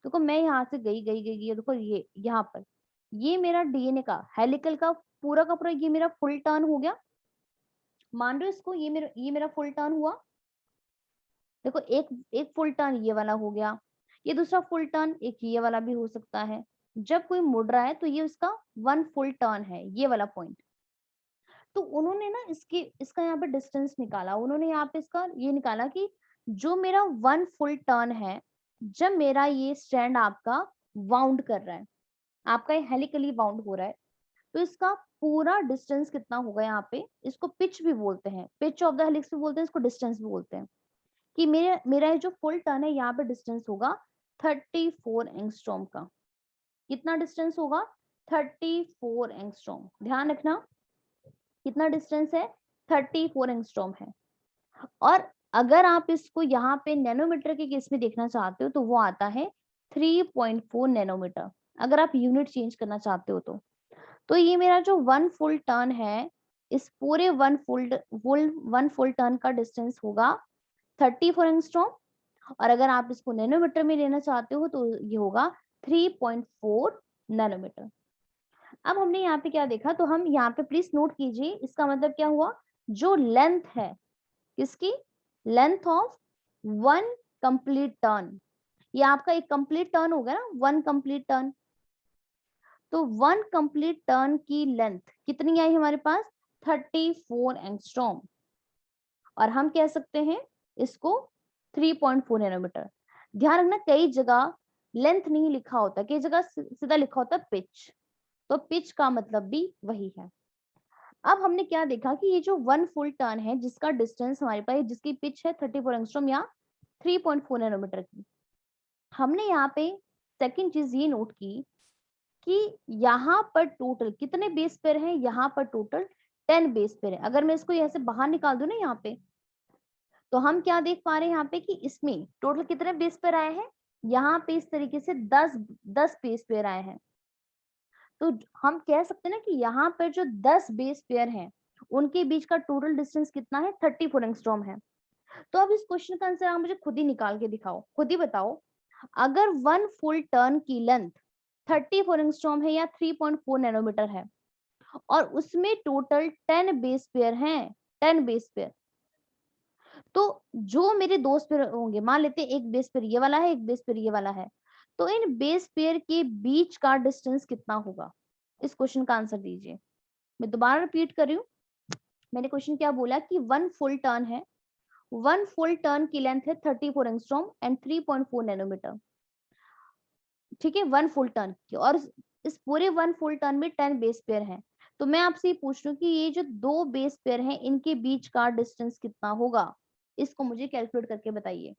देखो मैं यहाँ से गई गई गई गई, देखो ये यहाँ पर ये मेरा डीएनए का हेलिकल का पूरा ये मेरा फुल टर्न हो गया। मान रहे हो इसको, ये मेरा फुल टर्न हुआ। देखो एक एक फुल टर्न ये वाला हो गया, ये दूसरा फुल टर्न एक ये वाला भी हो सकता है। जब कोई मुड़ रहा है तो ये उसका वन फुल टर्न है, ये वाला पॉइंट। तो उन्होंने ना इसका यहाँ पे डिस्टेंस निकाला, उन्होंने यहाँ पे इसका ये निकाला कि जो मेरा वन फुल टर्न है, जब मेरा ये स्ट्रैंड आपका वाउंड कर रहा है, आपका ये हेलिकली वाउंड हो रहा है, तो इसका पूरा डिस्टेंस कितना होगा यहाँ पे, इसको पिच भी बोलते हैं, पिच ऑफ द हेलिक्स भी बोलते हैं, इसको डिस्टेंस भी बोलते हैं, कि मेरा ये जो फुल टर्न है यहाँ पे डिस्टेंस होगा 34 एंगस्ट्रॉम का। कितना डिस्टेंस होगा? 34 एंगस्ट्रॉम। ध्यान रखना कितना डिस्टेंस है, 34 एंगस्ट्रॉम है। और अगर आप इसको यहाँ पे नैनोमीटर के केस में देखना चाहते हो तो वो आता है 3.4 नैनोमीटर, अगर आप यूनिट चेंज करना चाहते हो तो ये मेरा जो वन फुल टर्न है, इस पूरे वन फुल टर्न का डिस्टेंस होगा 34 एंगस्ट्रॉम। और अगर आप इसको नैनोमीटर में लेना चाहते हो तो ये होगा 3.4 नैनोमीटर। अब हमने यहाँ पे क्या देखा, तो हम यहाँ पे प्लीज नोट कीजिए, इसका मतलब क्या हुआ, जो लेंथ है किसकी, length of one complete turn, ये आपका एक कंप्लीट टर्न हो गया ना, वन कंप्लीट टर्न। तो वन कंप्लीट टर्न की लेंथ कितनी आई हमारे पास, 34 एंगस्ट्रॉम। और हम कह सकते हैं इसको 3.4 नैनोमीटर। ध्यान रखना कई जगह लेंथ नहीं लिखा होता, कई जगह सीधा लिखा होता पिच, तो पिच का मतलब भी वही है। अब हमने क्या देखा कि ये जो वन फुल टर्न है जिसका डिस्टेंस हमारे पास, जिसकी पिच है 34 एंगस्ट्रॉम या 3.4 नैनोमीटर की, हमने यहाँ पे सेकंड चीज ये नोट की कि यहाँ पर टोटल कितने बेस पेयर हैं, यहाँ पर टोटल 10 बेस पेयर है। अगर मैं इसको यहाँ से बाहर निकाल दूं ना यहाँ पे, तो हम क्या देख पा रहे हैं यहाँ पे कि इसमें टोटल कितने बेस पेयर आए हैं, यहाँ पे इस तरीके से 10 बेस पेयर आए हैं। तो हम कह सकते हैं ना कि यहाँ पर जो 10 बेस पेयर हैं उनके बीच का टोटल डिस्टेंस कितना है, 34 एंगस्ट्रॉम है। तो अब इस क्वेश्चन का आंसर आप मुझे खुद ही निकाल के दिखाओ, खुद ही बताओ, अगर वन फुल टर्न की लेंथ 34 एंगस्ट्रॉम है या 3.4 नैनोमीटर है और उसमें टोटल 10 बेस पेयर हैं, 10 बेस पेयर, तो जो मेरे दो पेयर होंगे, मान लेते हैं एक बेस पेयर ये वाला है, एक बेस पेयर ये वाला है, तो इन बेस पेयर के बीच का डिस्टेंस कितना होगा, इस क्वेश्चन का आंसर दीजिए। मैं दोबारा रिपीट कर रही हूँ, मैंने क्वेश्चन क्या बोला कि वन फुल टर्न है, वन फुल टर्न की लेंथ है 34 एंगस्ट्रॉम एंड 3.4 नैनोमीटर, ठीक है, वन फुल टर्न की, और इस पूरे वन फुल टर्न में 10 बेस पेयर हैं। तो मैं आपसे पूछ रही हूँ कि ये जो दो बेस पेयर हैं इनके बीच का डिस्टेंस कितना होगा, इसको मुझे कैलकुलेट करके बताइए।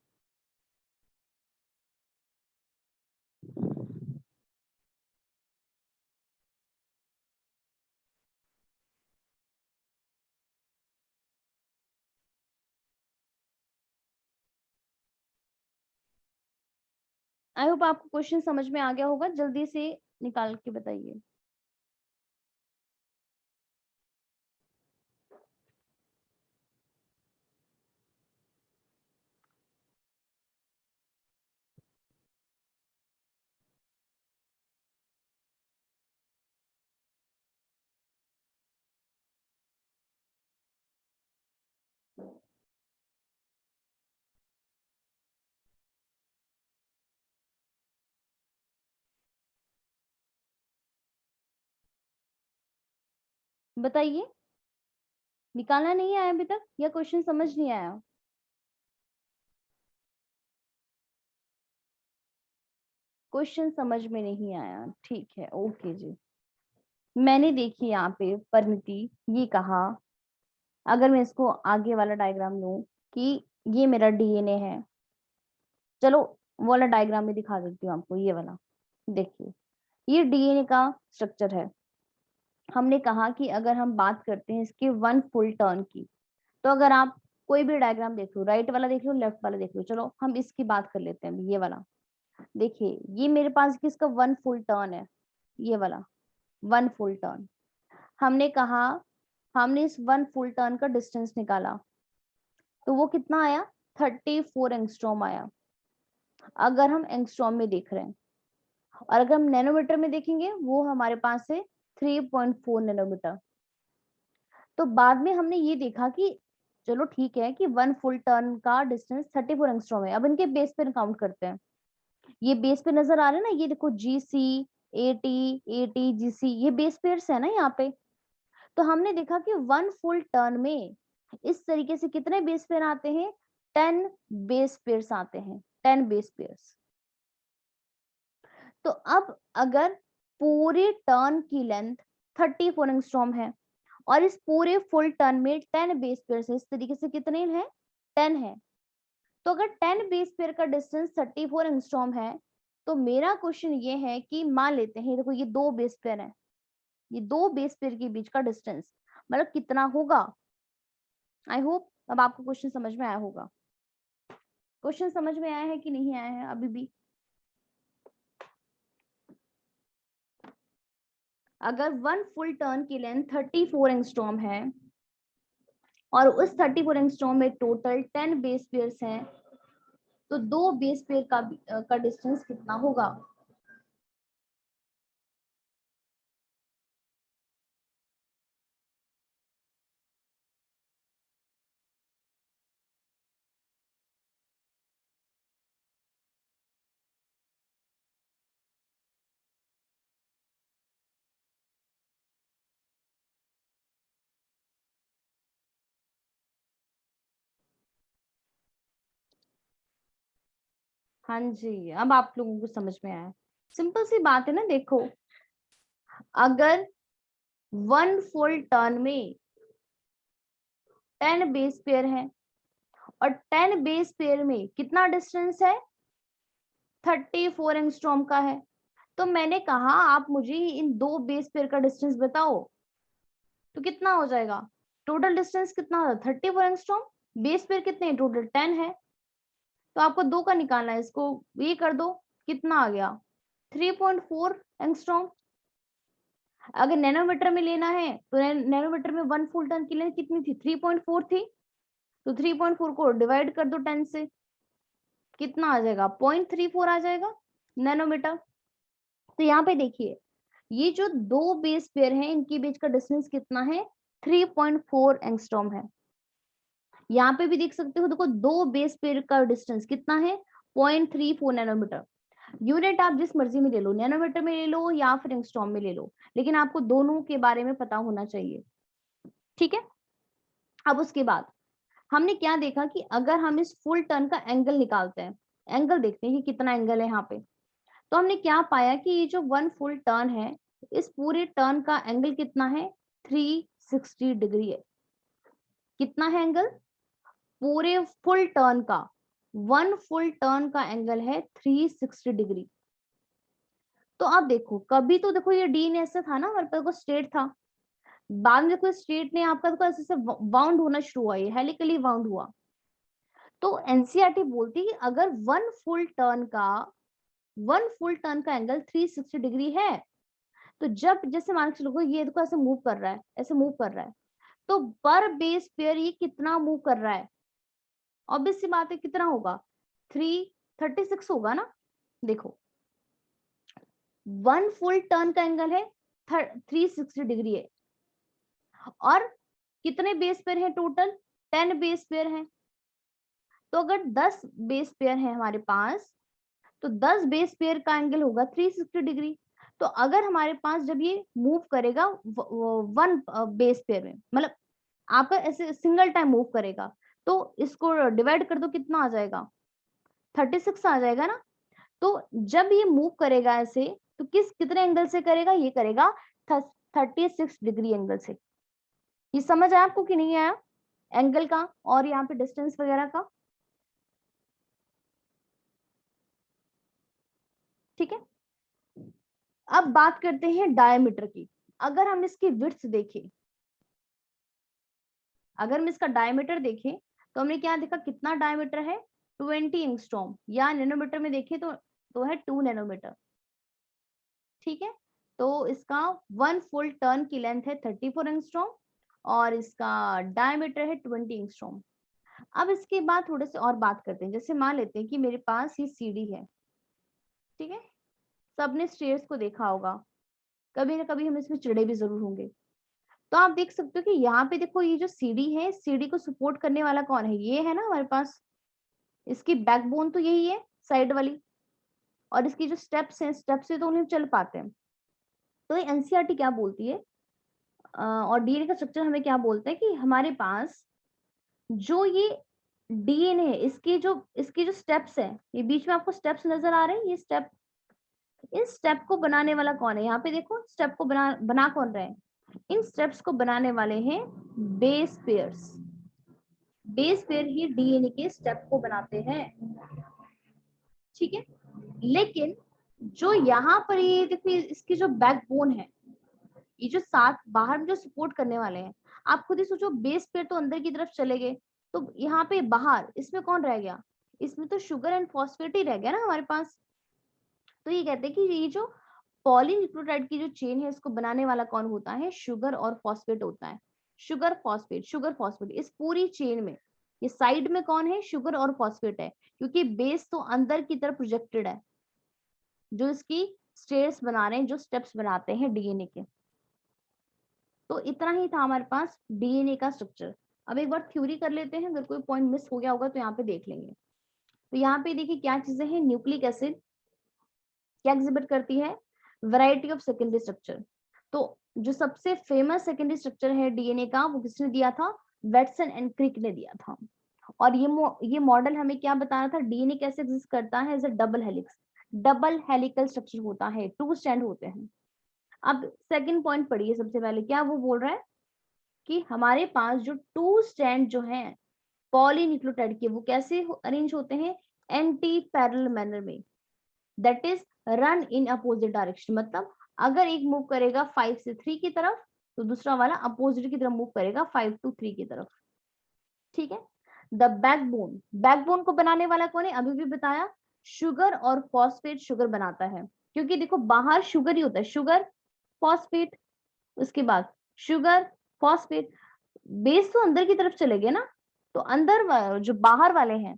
आई होप आपको क्वेश्चन समझ में आ गया होगा, जल्दी से निकाल के बताइए। बताइए, निकालना नहीं आया अभी तक या क्वेश्चन समझ नहीं आया? क्वेश्चन समझ में नहीं आया, ठीक है, ओके जी। मैंने देखी यहाँ पे परिणति ये कहा, अगर मैं इसको आगे वाला डायग्राम लूं कि ये मेरा डीएनए है, चलो वो वाला डायग्राम में दिखा देती हूँ आपको, ये वाला देखिए, ये डीएनए का स्ट्रक्चर है। हमने कहा कि अगर हम बात करते हैं इसके वन फुल टर्न की, तो अगर आप कोई भी डायग्राम देख लो, राइट वाला देख लो, लेफ्ट वाला देख लो, चलो हम इसकी बात कर लेते हैं, ये वाला देखिए, ये मेरे पास किसका वन फुल टर्न है, ये वाला वन फुल टर्न। हमने कहा हमने इस वन फुल टर्न का डिस्टेंस निकाला, तो वो कितना आया, 34 एंगस्ट्रॉम आया। अगर हम एंगस्ट्रॉम में देख रहे हैं, और अगर हम नैनोमीटर में देखेंगे वो हमारे पास है 3.4 नैनोमीटर। तो बाद में हमने ये देखा कि चलो ठीक है कि 1 फुल टर्न का डिस्टेंस 34 एंगस्ट्रॉम है। अब इनके बेस पे काउंट करते हैं। ये बेस पे नजर आ रहे हैं ना, ये देखो GC, AT, GC, ये बेस पेयर्स है ना यहाँ पे। तो हमने देखा कि 1 फुल टर्न में इस तरीके से कितने बेस पेयर आते हैं, 10 बेस पेयर्स आते हैं, 10 बेस पेयर्स। तो अब अगर पूरे टर्न की लेंथ 34 एंगस्ट्रॉम है और इस पूरे फुल टर्न में 10 बेस पेयर्स है, इस तरीके से कितने हैं, 10 है। तो अगर 10 बेस पेयर का डिस्टेंस 34 एंगस्ट्रॉम है, तो मेरा क्वेश्चन ये है कि मान लेते हैं देखो ये दो बेस पेयर है, ये दो बेस पेयर के बीच का डिस्टेंस मतलब कितना होगा। आई होप अब आपको क्वेश्चन समझ में आया होगा। क्वेश्चन समझ में आया है कि नहीं आया है अभी भी? अगर 1 फुल टर्न की लेंथ 34 एंगस्ट्रॉम है और उस 34 एंगस्ट्रॉम में टोटल 10 बेस पेयर्स हैं, तो दो बेस पेयर का डिस्टेंस कितना होगा? हाँ जी, अब आप लोगों को समझ में आया। सिंपल सी बात है ना, देखो अगर 1 फुल टर्न में 10 बेस पेयर है और 10 बेस पेयर में कितना डिस्टेंस है, 34 एंगस्ट्रॉम का है। तो मैंने कहा आप मुझे इन दो बेस पेयर का डिस्टेंस बताओ, तो कितना हो जाएगा, टोटल डिस्टेंस कितना होगा 34 एंगस्ट्रॉम, बेस पेयर कितने टोटल 10 है। तो आपको दो का निकालना है, इसको ये कर दो, कितना आ गया 3.4 एंगस्ट्रॉम। अगर नैनोमीटर में लेना है तो नैनोमीटर में 1 फुल टर्न की लेंथ कितनी थी, 3.4 थी। तो 3.4 को डिवाइड कर दो 10 से, कितना आ जाएगा 0.34 आ जाएगा नैनोमीटर। तो यहाँ पे देखिए ये जो दो बेस पेयर हैं इनके बीच का डिस्टेंस कितना है, 3.4 एंगस्ट्रॉम है। यहाँ पे भी देख सकते हो, देखो दो बेस पेयर का डिस्टेंस कितना है, 0.34 नैनोमीटर। यूनिट आप जिस मर्जी में ले लो, नैनोमीटर में ले लो या फिर एंगस्ट्रॉम में ले लो, लेकिन आपको दोनों के बारे में पता होना चाहिए। ठीक है, अब उसके बाद हमने क्या देखा कि अगर हम इस फुल टर्न का एंगल निकालते हैं, एंगल देखते हैं कि कितना एंगल है यहाँ पे, तो हमने क्या पाया कि ये जो 1 फुल टर्न है इस पूरे टर्न का एंगल कितना है, 360 डिग्री है। कितना है एंगल, पूरे फुल टर्न का 1 फुल टर्न का एंगल है 360 डिग्री। तो अब देखो कभी तो देखो ये डी ने ऐसे था ना, हमारे पास को स्ट्रेट था, बाद में देखो स्ट्रेट ने आपका देखो ऐसे वाउंड होना शुरू हुआ, ये हेलिकली वाउंड हुआ। तो एनसीईआरटी बोलती है कि अगर 1 फुल टर्न का एंगल 360 डिग्री है, तो जब जैसे मान के चलो ये देखो ऐसे मूव कर रहा है, ऐसे मूव कर रहा है, तो पर बेस पेयर ये कितना मूव कर रहा है, ऑब्वियस सी बात है कितना होगा, 336 होगा ना। देखो 1 फुल टर्न का एंगल है 360 डिग्री है, और कितने बेस पेयर है टोटल, 10 बेस पेयर है। तो अगर 10 बेस पेयर है हमारे पास, तो 10 बेस पेयर का एंगल होगा 360 डिग्री। तो अगर हमारे पास जब ये मूव करेगा 1 बेस पेयर में, मतलब आपका ऐसे सिंगल टाइम मूव करेगा, तो इसको डिवाइड कर दो, कितना आ जाएगा 36 आ जाएगा ना। तो जब ये मूव करेगा ऐसे, तो कितने एंगल से करेगा, ये करेगा 36 डिग्री एंगल से। ये समझ आया आपको कि नहीं आया, एंगल का और यहाँ पे डिस्टेंस वगैरह का? ठीक है, अब बात करते हैं डायमीटर की। अगर हम इसकी विड्थ देखें, अगर हम इसका डायमीटर देखें, तो हमने क्या देखा, कितना डायमीटर है 20 एंगस्ट्रॉम, या नैनोमीटर में देखें तो है 2 नैनोमीटर। ठीक है, तो इसका 1 फुल टर्न की लेंथ है 34 एंगस्ट्रॉम और इसका डायमीटर है 20 एंगस्ट्रॉम। अब इसके बाद थोड़े से और बात करते हैं। जैसे मान लेते हैं कि मेरे पास ये सीढ़ी है, ठीक है, सबने स्टेयर्स को देखा होगा, कभी ना कभी हम इसमें चढ़े भी जरूर होंगे। तो आप देख सकते हो कि यहाँ पे देखो ये जो सीढ़ी है, सीढ़ी को सपोर्ट करने वाला कौन है, ये है ना हमारे पास, इसकी बैकबोन तो यही है साइड वाली, और इसकी जो स्टेप्स हैं, स्टेप्स से तो उन्हें चल पाते हैं। तो ये एनसीईआरटी क्या बोलती है और डीएनए का स्ट्रक्चर हमें क्या बोलता है कि हमारे पास जो ये डीएनए है, इसके जो स्टेप्स है, ये बीच में आपको स्टेप्स नजर आ रहे हैं, ये स्टेप, इस स्टेप को बनाने वाला कौन है, यहाँ पे देखो स्टेप को बना कौन रहे हैं, इन स्टेप्स को बनाने वाले हैं बेस पेयर्स। बेस पेयर ही डीएनए के स्टेप को बनाते हैं, ठीक है। लेकिन जो यहाँ पर ये देखो, इसकी जो बैकबोन है, ये जो साथ बाहर में जो सपोर्ट करने वाले हैं, आप खुद ही सोचो, बेस पेयर तो अंदर की तरफ चले गए, तो यहाँ पे बाहर इसमें कौन रह गया, इसमें तो शुगर एंड फॉस्फेट ही रह गया ना हमारे पास। तो ये कहते हैं कि ये जो पॉलीन्यूक्लियोटाइड की जो चेन है, इसको बनाने वाला कौन होता है, शुगर और फॉस्फेट होता है। शुगर फॉस्फेट, शुगर फॉस्फेट, इस पूरी चेन में ये साइड में कौन है, शुगर और फॉस्फेट है, क्योंकि बेस तो अंदर की तरफ प्रोजेक्टेड है, जो इसकी स्टेयर्स बना रहे हैं, जो स्टेप्स बनाते हैं डीएनए के। तो इतना ही था हमारे पास डीएनए का स्ट्रक्चर। अब एक बार थ्योरी कर लेते हैं, अगर कोई पॉइंट मिस हो गया होगा तो यहाँ पे देख लेंगे। तो यहाँ पे देखिए क्या चीजें हैं, न्यूक्लिक एसिड क्या एग्जिबिट करती है, वैरायटी ऑफ सेकेंडरी स्ट्रक्चर। तो जो सबसे फेमस सेकेंडरी स्ट्रक्चर है डीएनए का, वो किसने दिया था, वेटसन एंड क्रिक ने दिया था। और ये मॉडल हमें क्या बता रहा था, डीएनए कैसे एग्जिस्ट करता है, as a double helix, double helical structure होता है, 2 स्ट्रैंड होते हैं। अब सेकंड पॉइंट पढ़िए, सबसे पहले क्या वो बोल रहा है कि हमारे पास जो 2 स्ट्रैंड जो हैं पॉलीन्यूक्लियोटाइड के, वो कैसे अरेंज होते हैं, एंटी पैरेलल मैनर में, that is run in opposite direction. मतलब अगर एक मूव करेगा 5 से 3 की तरफ, तो दूसरा वाला अपोजिट की तरफ मूव करेगा 5 to 3 की तरफ, ठीक है। द बैकबोन, बैकबोन को बनाने वाला कौन है, अभी भी बताया, शुगर और फॉस्फेट शुगर बनाता है, क्योंकि देखो बाहर शुगर ही होता है, शुगर फॉस्फेट, उसके बाद शुगर फॉस्फेट, बेस तो अंदर की तरफ चले गए ना, तो अंदर जो बाहर वाले हैं,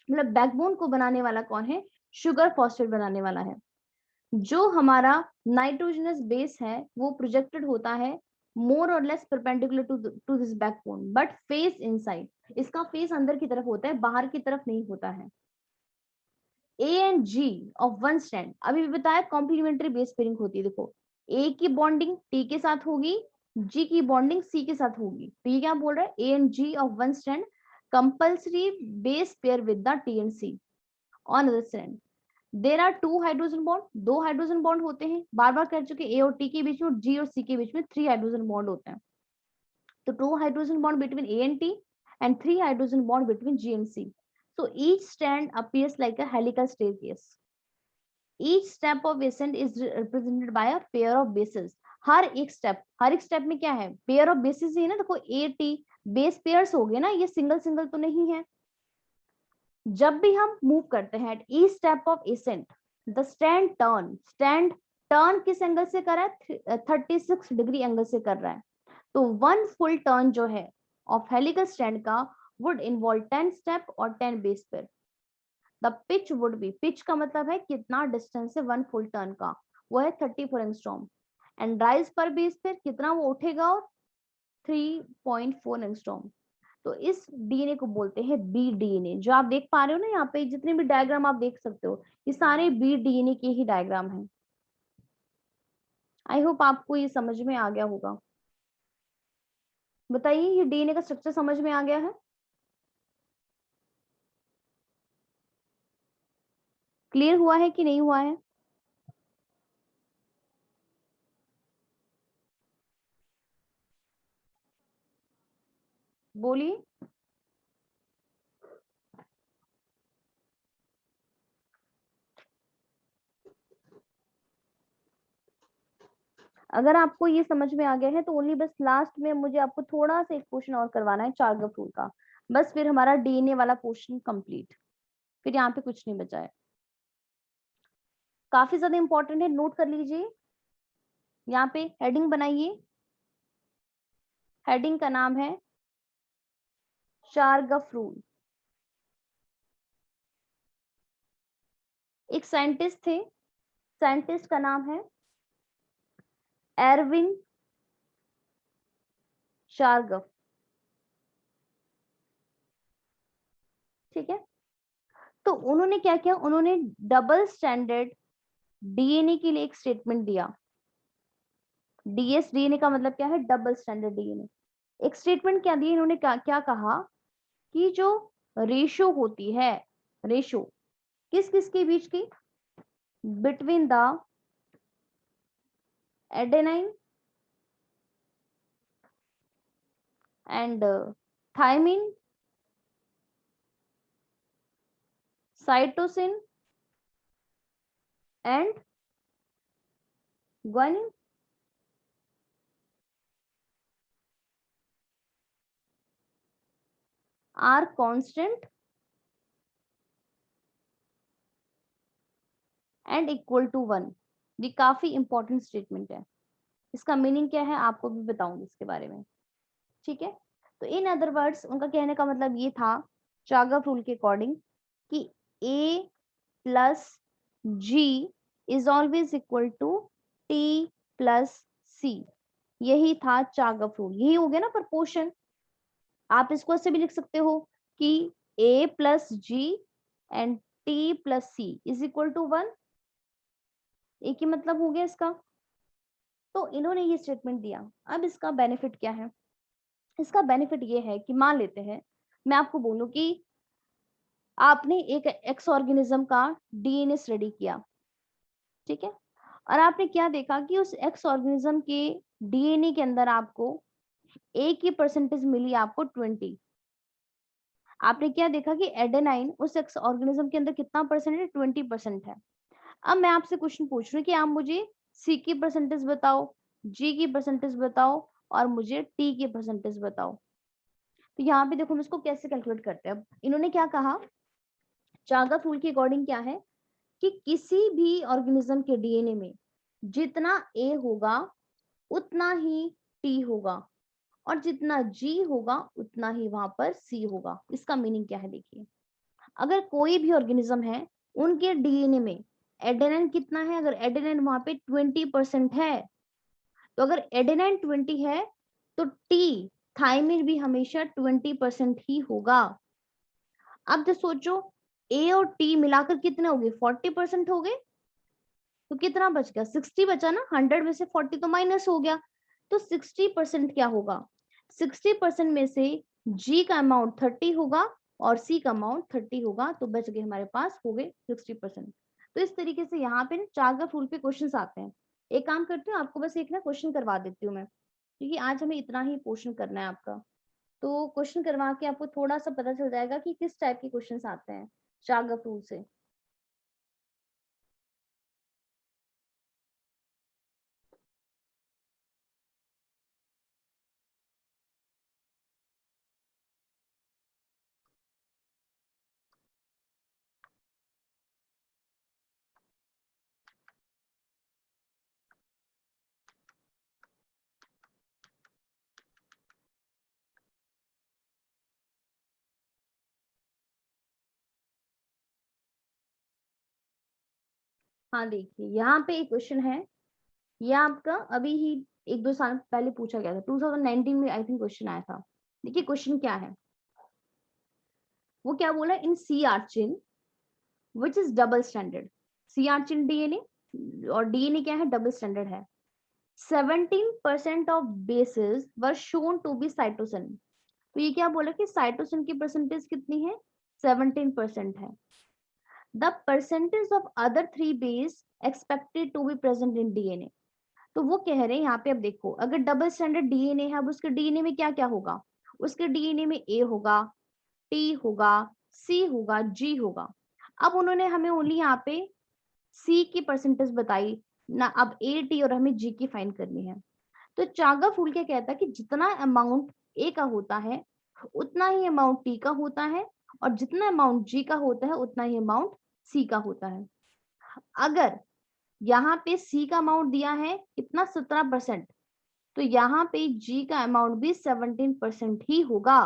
मतलब बैकबोन को बनाने वाला कौन है, शुगर फॉस्फेट बनाने वाला है। जो हमारा नाइट्रोजनस बेस है वो प्रोजेक्टेड होता है मोर और less perpendicular to this backbone, but face inside, इसका फेस अंदर की तरफ होता है, बाहर की तरफ नहीं होता है। A and G of one strand, अभी भी बताया कॉम्प्लीमेंट्री बेस पेयरिंग होती है। देखो ए की बॉन्डिंग टी के साथ होगी, जी की बॉन्डिंग सी के साथ होगी, तो ये क्या बोल रहा है, A and G of one strand compulsory base pair with the T and C. On other strand there are 2 hydrogen bond, 2 hydrogen bond होते हैं, बार बार कह चुके, ए और टी के बीच में, जी और सी के बीच में 3 हाइड्रोजन बॉन्ड होते हैं। तो 2 hydrogen bond between A and T and 3 hydrogen bond between G and C. So each strand appears like a helical staircase. Each step of ascent is represented by a pair of bases. हर एक स्टेप में क्या है, पेयर ऑफ बेसिस ही है ना। देखो ए टी बेस पेयर्स हो गए ना, ये सिंगल सिंगल तो नहीं है। जब भी हम मूव करते हैं at each step of accent, the stand turn किस एंगल से कर रहा है, 36 डिग्री एंगल से कर रहा है। तो 1 फुल टर्न जो है ऑफ हेलिकल स्टैंड का वुड इन्वॉल्व 10 स्टेप और 10 base pair. The pitch would be, pitch का मतलब है कितना डिस्टेंस है 1 फुल टर्न का, वो है 34 एंगस्ट्रॉम, एंड राइज पर बेस पेयर कितना वो उठेगा, और 3.4 एंगस्ट्रॉम। तो इस डीएनए को बोलते हैं बी डीएनए। जो आप देख पा रहे हो ना यहाँ पे, जितने भी डायग्राम आप देख सकते हो, ये सारे बी डीएनए के ही डायग्राम हैं। आई होप आपको ये समझ में आ गया होगा। बताइए, ये डीएनए का स्ट्रक्चर समझ में आ गया है, क्लियर हुआ है कि नहीं हुआ है, बोलिए। अगर आपको ये समझ में आ गया है तो ओनली बस लास्ट में मुझे आपको थोड़ा सा एक क्वेश्चन और करवाना है चार्गफ रूल का, बस फिर हमारा डीएनए वाला पोर्शन कंप्लीट, फिर यहाँ पे कुछ नहीं बचा है। काफी ज्यादा इंपॉर्टेंट है, नोट कर लीजिए। यहाँ पे हेडिंग बनाइए, हेडिंग का नाम है चारगफ रूल। एक साइंटिस्ट थे, साइंटिस्ट का नाम है एरविन चारगफ। ठीक है, तो उन्होंने क्या किया, उन्होंने डबल स्टैंडर्ड डीएनए के लिए एक स्टेटमेंट दिया। डीएसडीएनए का मतलब क्या है, डबल स्टैंडर्ड डीएनए। एक स्टेटमेंट क्या दी इन्होंने, क्या कहा कि जो रेशो होती है, रेशो किस किस के बीच की, between the adenine and thymine, cytosine and guanine. Are constant and equal to 1। ये काफी इंपॉर्टेंट स्टेटमेंट है। इसका मीनिंग क्या है आपको भी बताऊंगी इसके बारे में। ठीक है, तो इन अदर वर्ड्स उनका कहने का मतलब ये था चागफ रूल के अकॉर्डिंग कि A plus G is always equal to T plus C। यही था चागफ रूल, यही हो गया ना प्रपोर्शन। आप इसको ऐसे भी लिख सकते हो कि A plus G and T plus C is equal to 1। एक ही मतलब हो गया इसका। तो इन्होंने ये स्टेटमेंट दिया। अब इसका बेनिफिट क्या है, इसका बेनिफिट ये है कि मान लेते हैं मैं आपको बोलूं कि आपने एक एक्स ऑर्गेनिज्म का डीएनए स्टडी किया, ठीक है, और आपने क्या देखा कि उस एक्स ऑर्गेनिज्म के डीएनए के अंदर आपको ए की परसेंटेज मिली आपको 20। आपने क्या देखा कि एडेनाइन उस एक्स ऑर्गेनिज्म के अंदर कितना परसेंट है, 20% है। अब मैं आपसे क्वेश्चन पूछ रही हूँ कि आप मुझे सी की परसेंटेज बताओ, जी की परसेंटेज बताओ और मुझे टी की परसेंटेज बताओ। तो यहाँ पे देखो हम इसको कैसे कैलकुलेट करते हैं। इन्होंने क्या कहा, चागफ रूल के अकॉर्डिंग क्या है कि किसी भी ऑर्गेनिज्म के डीएनए में जितना ए होगा उतना ही टी होगा और जितना जी होगा उतना ही वहां पर सी होगा। इसका मीनिंग क्या है देखिए, अगर कोई भी ऑर्गेनिज्म है उनके डीएनए में एडेनाइन कितना है, अगर एडेनाइन वहां पे 20% है, तो अगर एडेनाइन 20 है तो टी थायमिन भी हमेशा 20% ही होगा। अब जो सोचो ए और टी मिलाकर कितने हो गए, 40% हो गए, तो कितना बच गया, 60 बचा ना। 100 में से 40 तो माइनस हो गया, तो 60% क्या होगा, 60% में से जी का अमाउंट 30 होगा और सी का अमाउंट 30 होगा, तो बच गए हमारे पास हो गए 60%। तो इस तरीके से यहाँ पे चागफ रूल पे क्वेश्चंस आते हैं। एक काम करती हूँ, आपको बस एक ना क्वेश्चन करवा देती हूँ मैं, क्योंकि आज हमें इतना ही पोर्शन करना है आपका। तो क्वेश्चन करवा के आपको थोड़ा सा पता चल जाएगा कि किस टाइप के क्वेश्चंस आते हैं चागफ रूल से। हाँ देखिए, यहाँ पे एक क्वेश्चन है, ये आपका अभी ही 1-2 साल पहले पूछा गया था, 2019 में आई थिंक क्वेश्चन आया था। देखिए क्वेश्चन क्या है, वो क्या बोला, in sea urchin which is double stranded. Sea urchin DNA, और डीएनए क्या है, डबल स्टैंडर्ड है। 17% of bases were shown to be cytosine. तो ये क्या बोला कि साइटोसिन की परसेंटेज कितनी है, 17% है। The percentage of other 3 base expected to be present in DNA. तो वो कह रहे हैं यहाँ पे, अब देखो अगर डबल स्टैंडर्ड डीएनए है, अब उसके डीएनए में क्या क्या होगा, उसके डीएनए में ए होगा, टी होगा, सी होगा, जी होगा। अब उन्होंने हमें ओनली यहाँ पे सी की परसेंटेज बताई ना, अब ए टी और हमें जी की फाइंड करनी है। तो चागफ रूल क्या कहता है कि जितना अमाउंट ए का होता है उतना ही अमाउंट टी का होता है, और जितना अमाउंट जी का होता है उतना ही अमाउंट सी का होता है। अगर यहाँ पे सी का अमाउंट दिया है कितना, 17%, तो यहाँ पे जी का अमाउंट भी 17% ही होगा।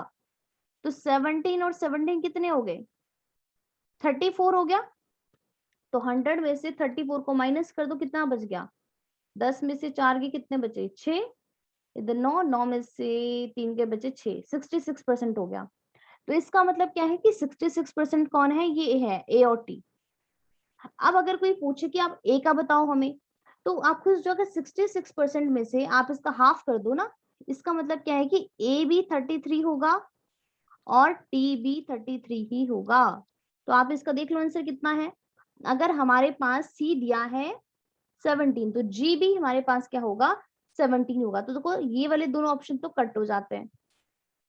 तो 17 और 17 कितने हो गए? 34 हो गया। तो 100 में से 34 को माइनस कर दो, कितना बच गया? 10 में से 4 के कितने बचे? 6। इधर 9, 9 में से 3 के बचे 6, 66% हो गया। तो इसका मतलब क्या है कि 66% कौन है? ये है ए और टी। अब अगर कोई पूछे कि आप ए का बताओ हमें, तो आपको जो अगर 66% में से आप इसका हाफ कर दो ना, इसका मतलब क्या है कि ए भी 33 होगा और टी भी 33 ही होगा। तो आप इसका देख लो आंसर कितना है। अगर हमारे पास सी दिया है 17, तो जी भी हमारे पास क्या होगा? 17 होगा। तो देखो ये वाले दोनों ऑप्शन तो कट हो जाते हैं,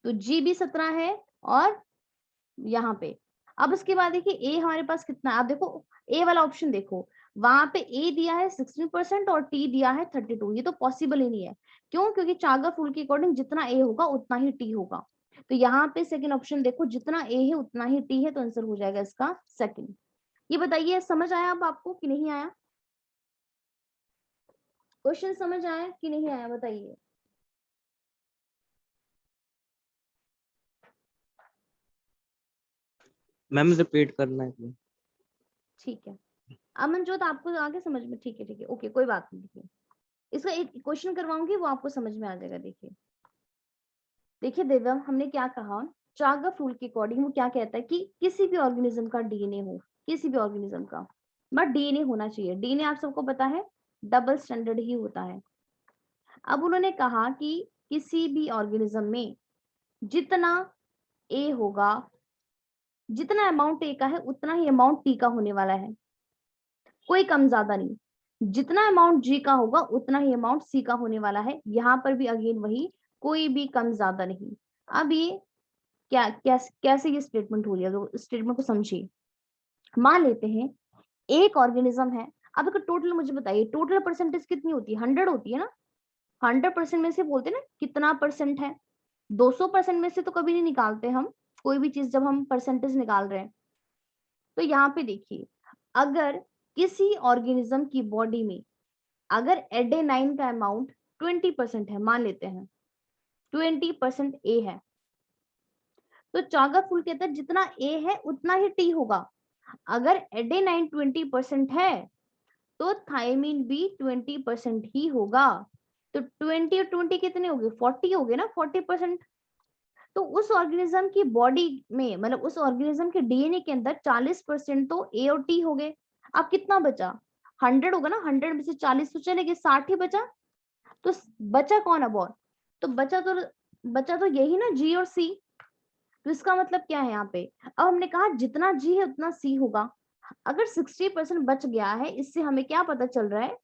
तो जी भी 17 है और यहाँ पे। अब उसके बाद देखिए ए हमारे पास कितना है। आप देखो ए वाला ऑप्शन देखो, वहां पे ए दिया है 16% और टी दिया है 32। ये तो पॉसिबल ही नहीं है। क्यों? क्योंकि चागर रूल के अकॉर्डिंग जितना ए होगा उतना ही टी होगा। तो यहाँ पे सेकंड ऑप्शन देखो, जितना ए है उतना ही टी है, तो आंसर हो जाएगा इसका सेकंड। ये बताइए समझ आया अब आपको कि नहीं आया? क्वेश्चन समझ आया कि नहीं आया बताइए। मैम रिपीट करना है। ठीक है अमनजोत, आपको आगे समझ में? ठीक है ओके, कोई बात नहीं। देखिए इसका एक क्वेश्चन करवाऊंगी, वो आपको समझ में आ जाएगा। देखिए देखिए दिव्यम, हमने क्या कहा? चागफ रूल के अकॉर्डिंग वो क्या कहता है कि किसी भी ऑर्गेनिज्म का डीएनए हो, किसी भी ऑर्गेनिज्म का, बट डीएनए होना चाहिए। डीएनए आप सबको पता है डबल स्टैंडर्ड ही होता है। अब उन्होंने कहा कि किसी भी ऑर्गेनिज्म में जितना ए होगा, जितना अमाउंट ए का है उतना ही अमाउंट टी का होने वाला है, कोई कम ज्यादा नहीं। जितना अमाउंट जी का होगा उतना ही अमाउंट सी का होने वाला है। यहाँ पर भी अगेन वही, कोई भी कम ज्यादा नहीं। अब ये कैसे ये स्टेटमेंट हो रही है, तो स्टेटमेंट को समझिए। मान लेते हैं एक ऑर्गेनिज्म है। अब अगर टोटल मुझे बताइए, टोटल परसेंटेज कितनी होती है? 100 होती है ना। 100% में से बोलते हैं ना कितना परसेंट है। 200% में से तो कभी नहीं निकालते हम कोई भी चीज, जब हम परसेंटेज निकाल रहे हैं। तो यहाँ पे देखिए, अगर किसी ऑर्गेनिज्म की बॉडी में अगर एडेनाइन का अमाउंट 20% है, मान लेते हैं 20% ए है, तो चागा फूल कहता है जितना ए है उतना ही टी होगा। अगर एडेनाइन 20% है तो थायमिन भी 20% ही होगा। तो 20 और 20 कितने हो गए? 40 हो गए ना, 40%। तो उस ऑर्गेनिज्म की बॉडी में, मतलब उस ऑर्गेनिज्म के डीएनए के अंदर 40% तो ए और टी हो गए। अब कितना बचा? 100 होगा ना, 100 में से 40 तो चले गए, 60 ही बचा। तो बचा कौन अब? और तो बचा तो यही ना, जी और सी। तो इसका मतलब क्या है यहाँ पे? अब हमने कहा जितना जी है उतना सी होगा। अगर 60% बच गया है, इससे हमें क्या पता चल रहा है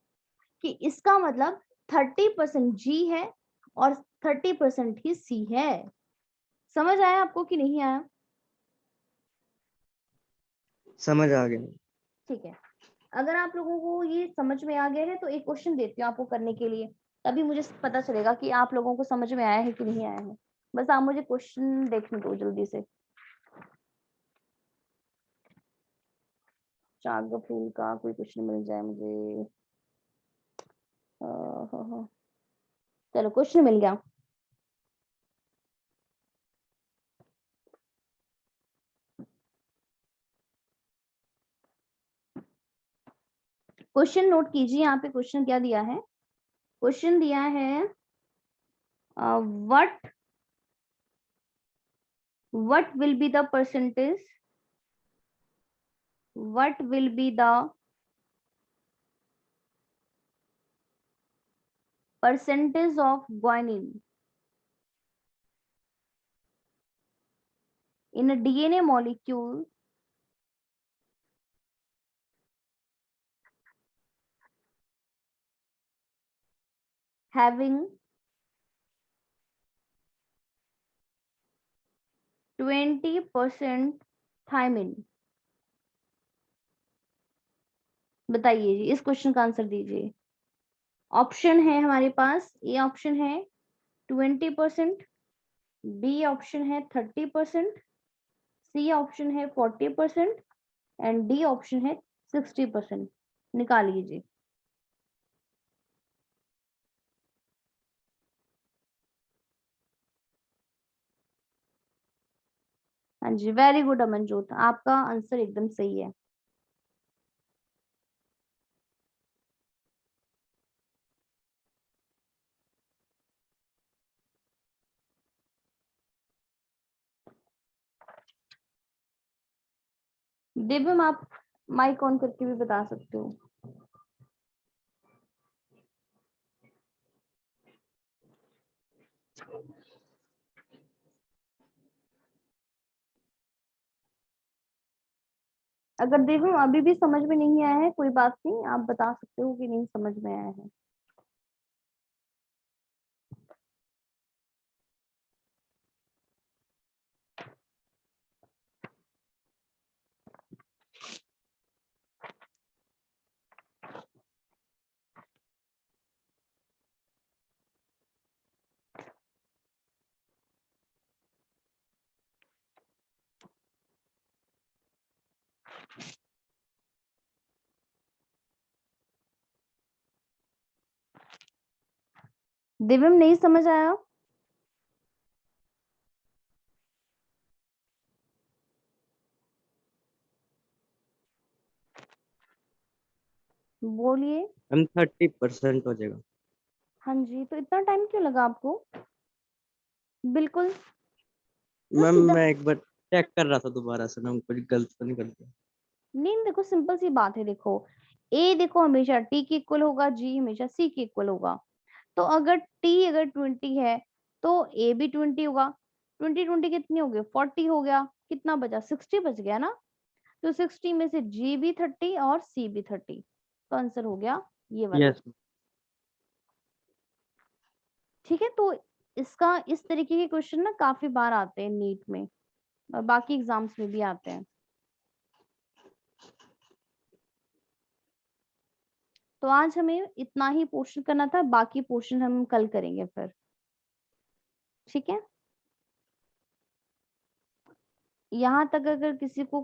कि इसका मतलब 30% जी है और 30% ही सी है। समझ आया आपको कि नहीं आया? समझ आ गया। ठीक है, अगर आप लोगों को ये समझ में आ गया है तो एक क्वेश्चन देती हूँ आपको करने के लिए, तभी मुझे पता चलेगा कि आप लोगों को समझ में आया है कि नहीं आया है। बस आप मुझे क्वेश्चन देखने दो जल्दी से। चाग फूल का कोई क्वेश्चन मिल जाए मुझे। चलो क्वेश्चन मिल गया। क्वेश्चन नोट कीजिए, यहाँ पे क्वेश्चन क्या दिया है? क्वेश्चन दिया है what will be the percentage, what will be the percentage of guanine in a DNA molecule having 20% thymine? बताइए जी, इस क्वेश्चन का आंसर दीजिए। ऑप्शन है हमारे पास, ए ऑप्शन है 20%, बी ऑप्शन है 30%, सी ऑप्शन है 40% एंड डी ऑप्शन है 60%। निकालिए जी। हाँ जी, वेरी गुड अमनजोत, आपका आंसर एकदम सही है। दिव्यम, आप माइक ऑन करके भी बता सकते हो। अगर दिव्यम अभी भी समझ में नहीं आया है, कोई बात नहीं, आप बता सकते हो कि नहीं समझ में आया है। दिव्यम नहीं समझ आया? बोलिए। मैम 30% हो जाएगा। हाँ जी, तो इतना टाइम क्यों लगा आपको? बिल्कुल जो मैम सीधा। मैं एक बार चेक कर रहा था दोबारा से, मैम कुछ गलत तो नहीं कर दिया। नहीं, देखो सिंपल सी बात है, देखो ए देखो हमेशा टी के इक्वल होगा, जी हमेशा सी के इक्वल होगा। तो अगर टी अगर 20 है तो ए भी 20 होगा। 20 कितनी हो गई? 40 हो गया। कितना बचा? 60 बच गया ना। तो 60 में से जी भी 30 और सी भी 30, तो आंसर हो गया ये वाला। यस। ठीक है, तो इसका इस तरीके के क्वेश्चन ना काफी बार आते हैं नीट में और बाकी एग्जाम्स में भी आते हैं। तो आज हमें इतना ही पोर्शन करना था, बाकी पोर्शन हम कल करेंगे फिर। ठीक है, यहाँ तक अगर किसी को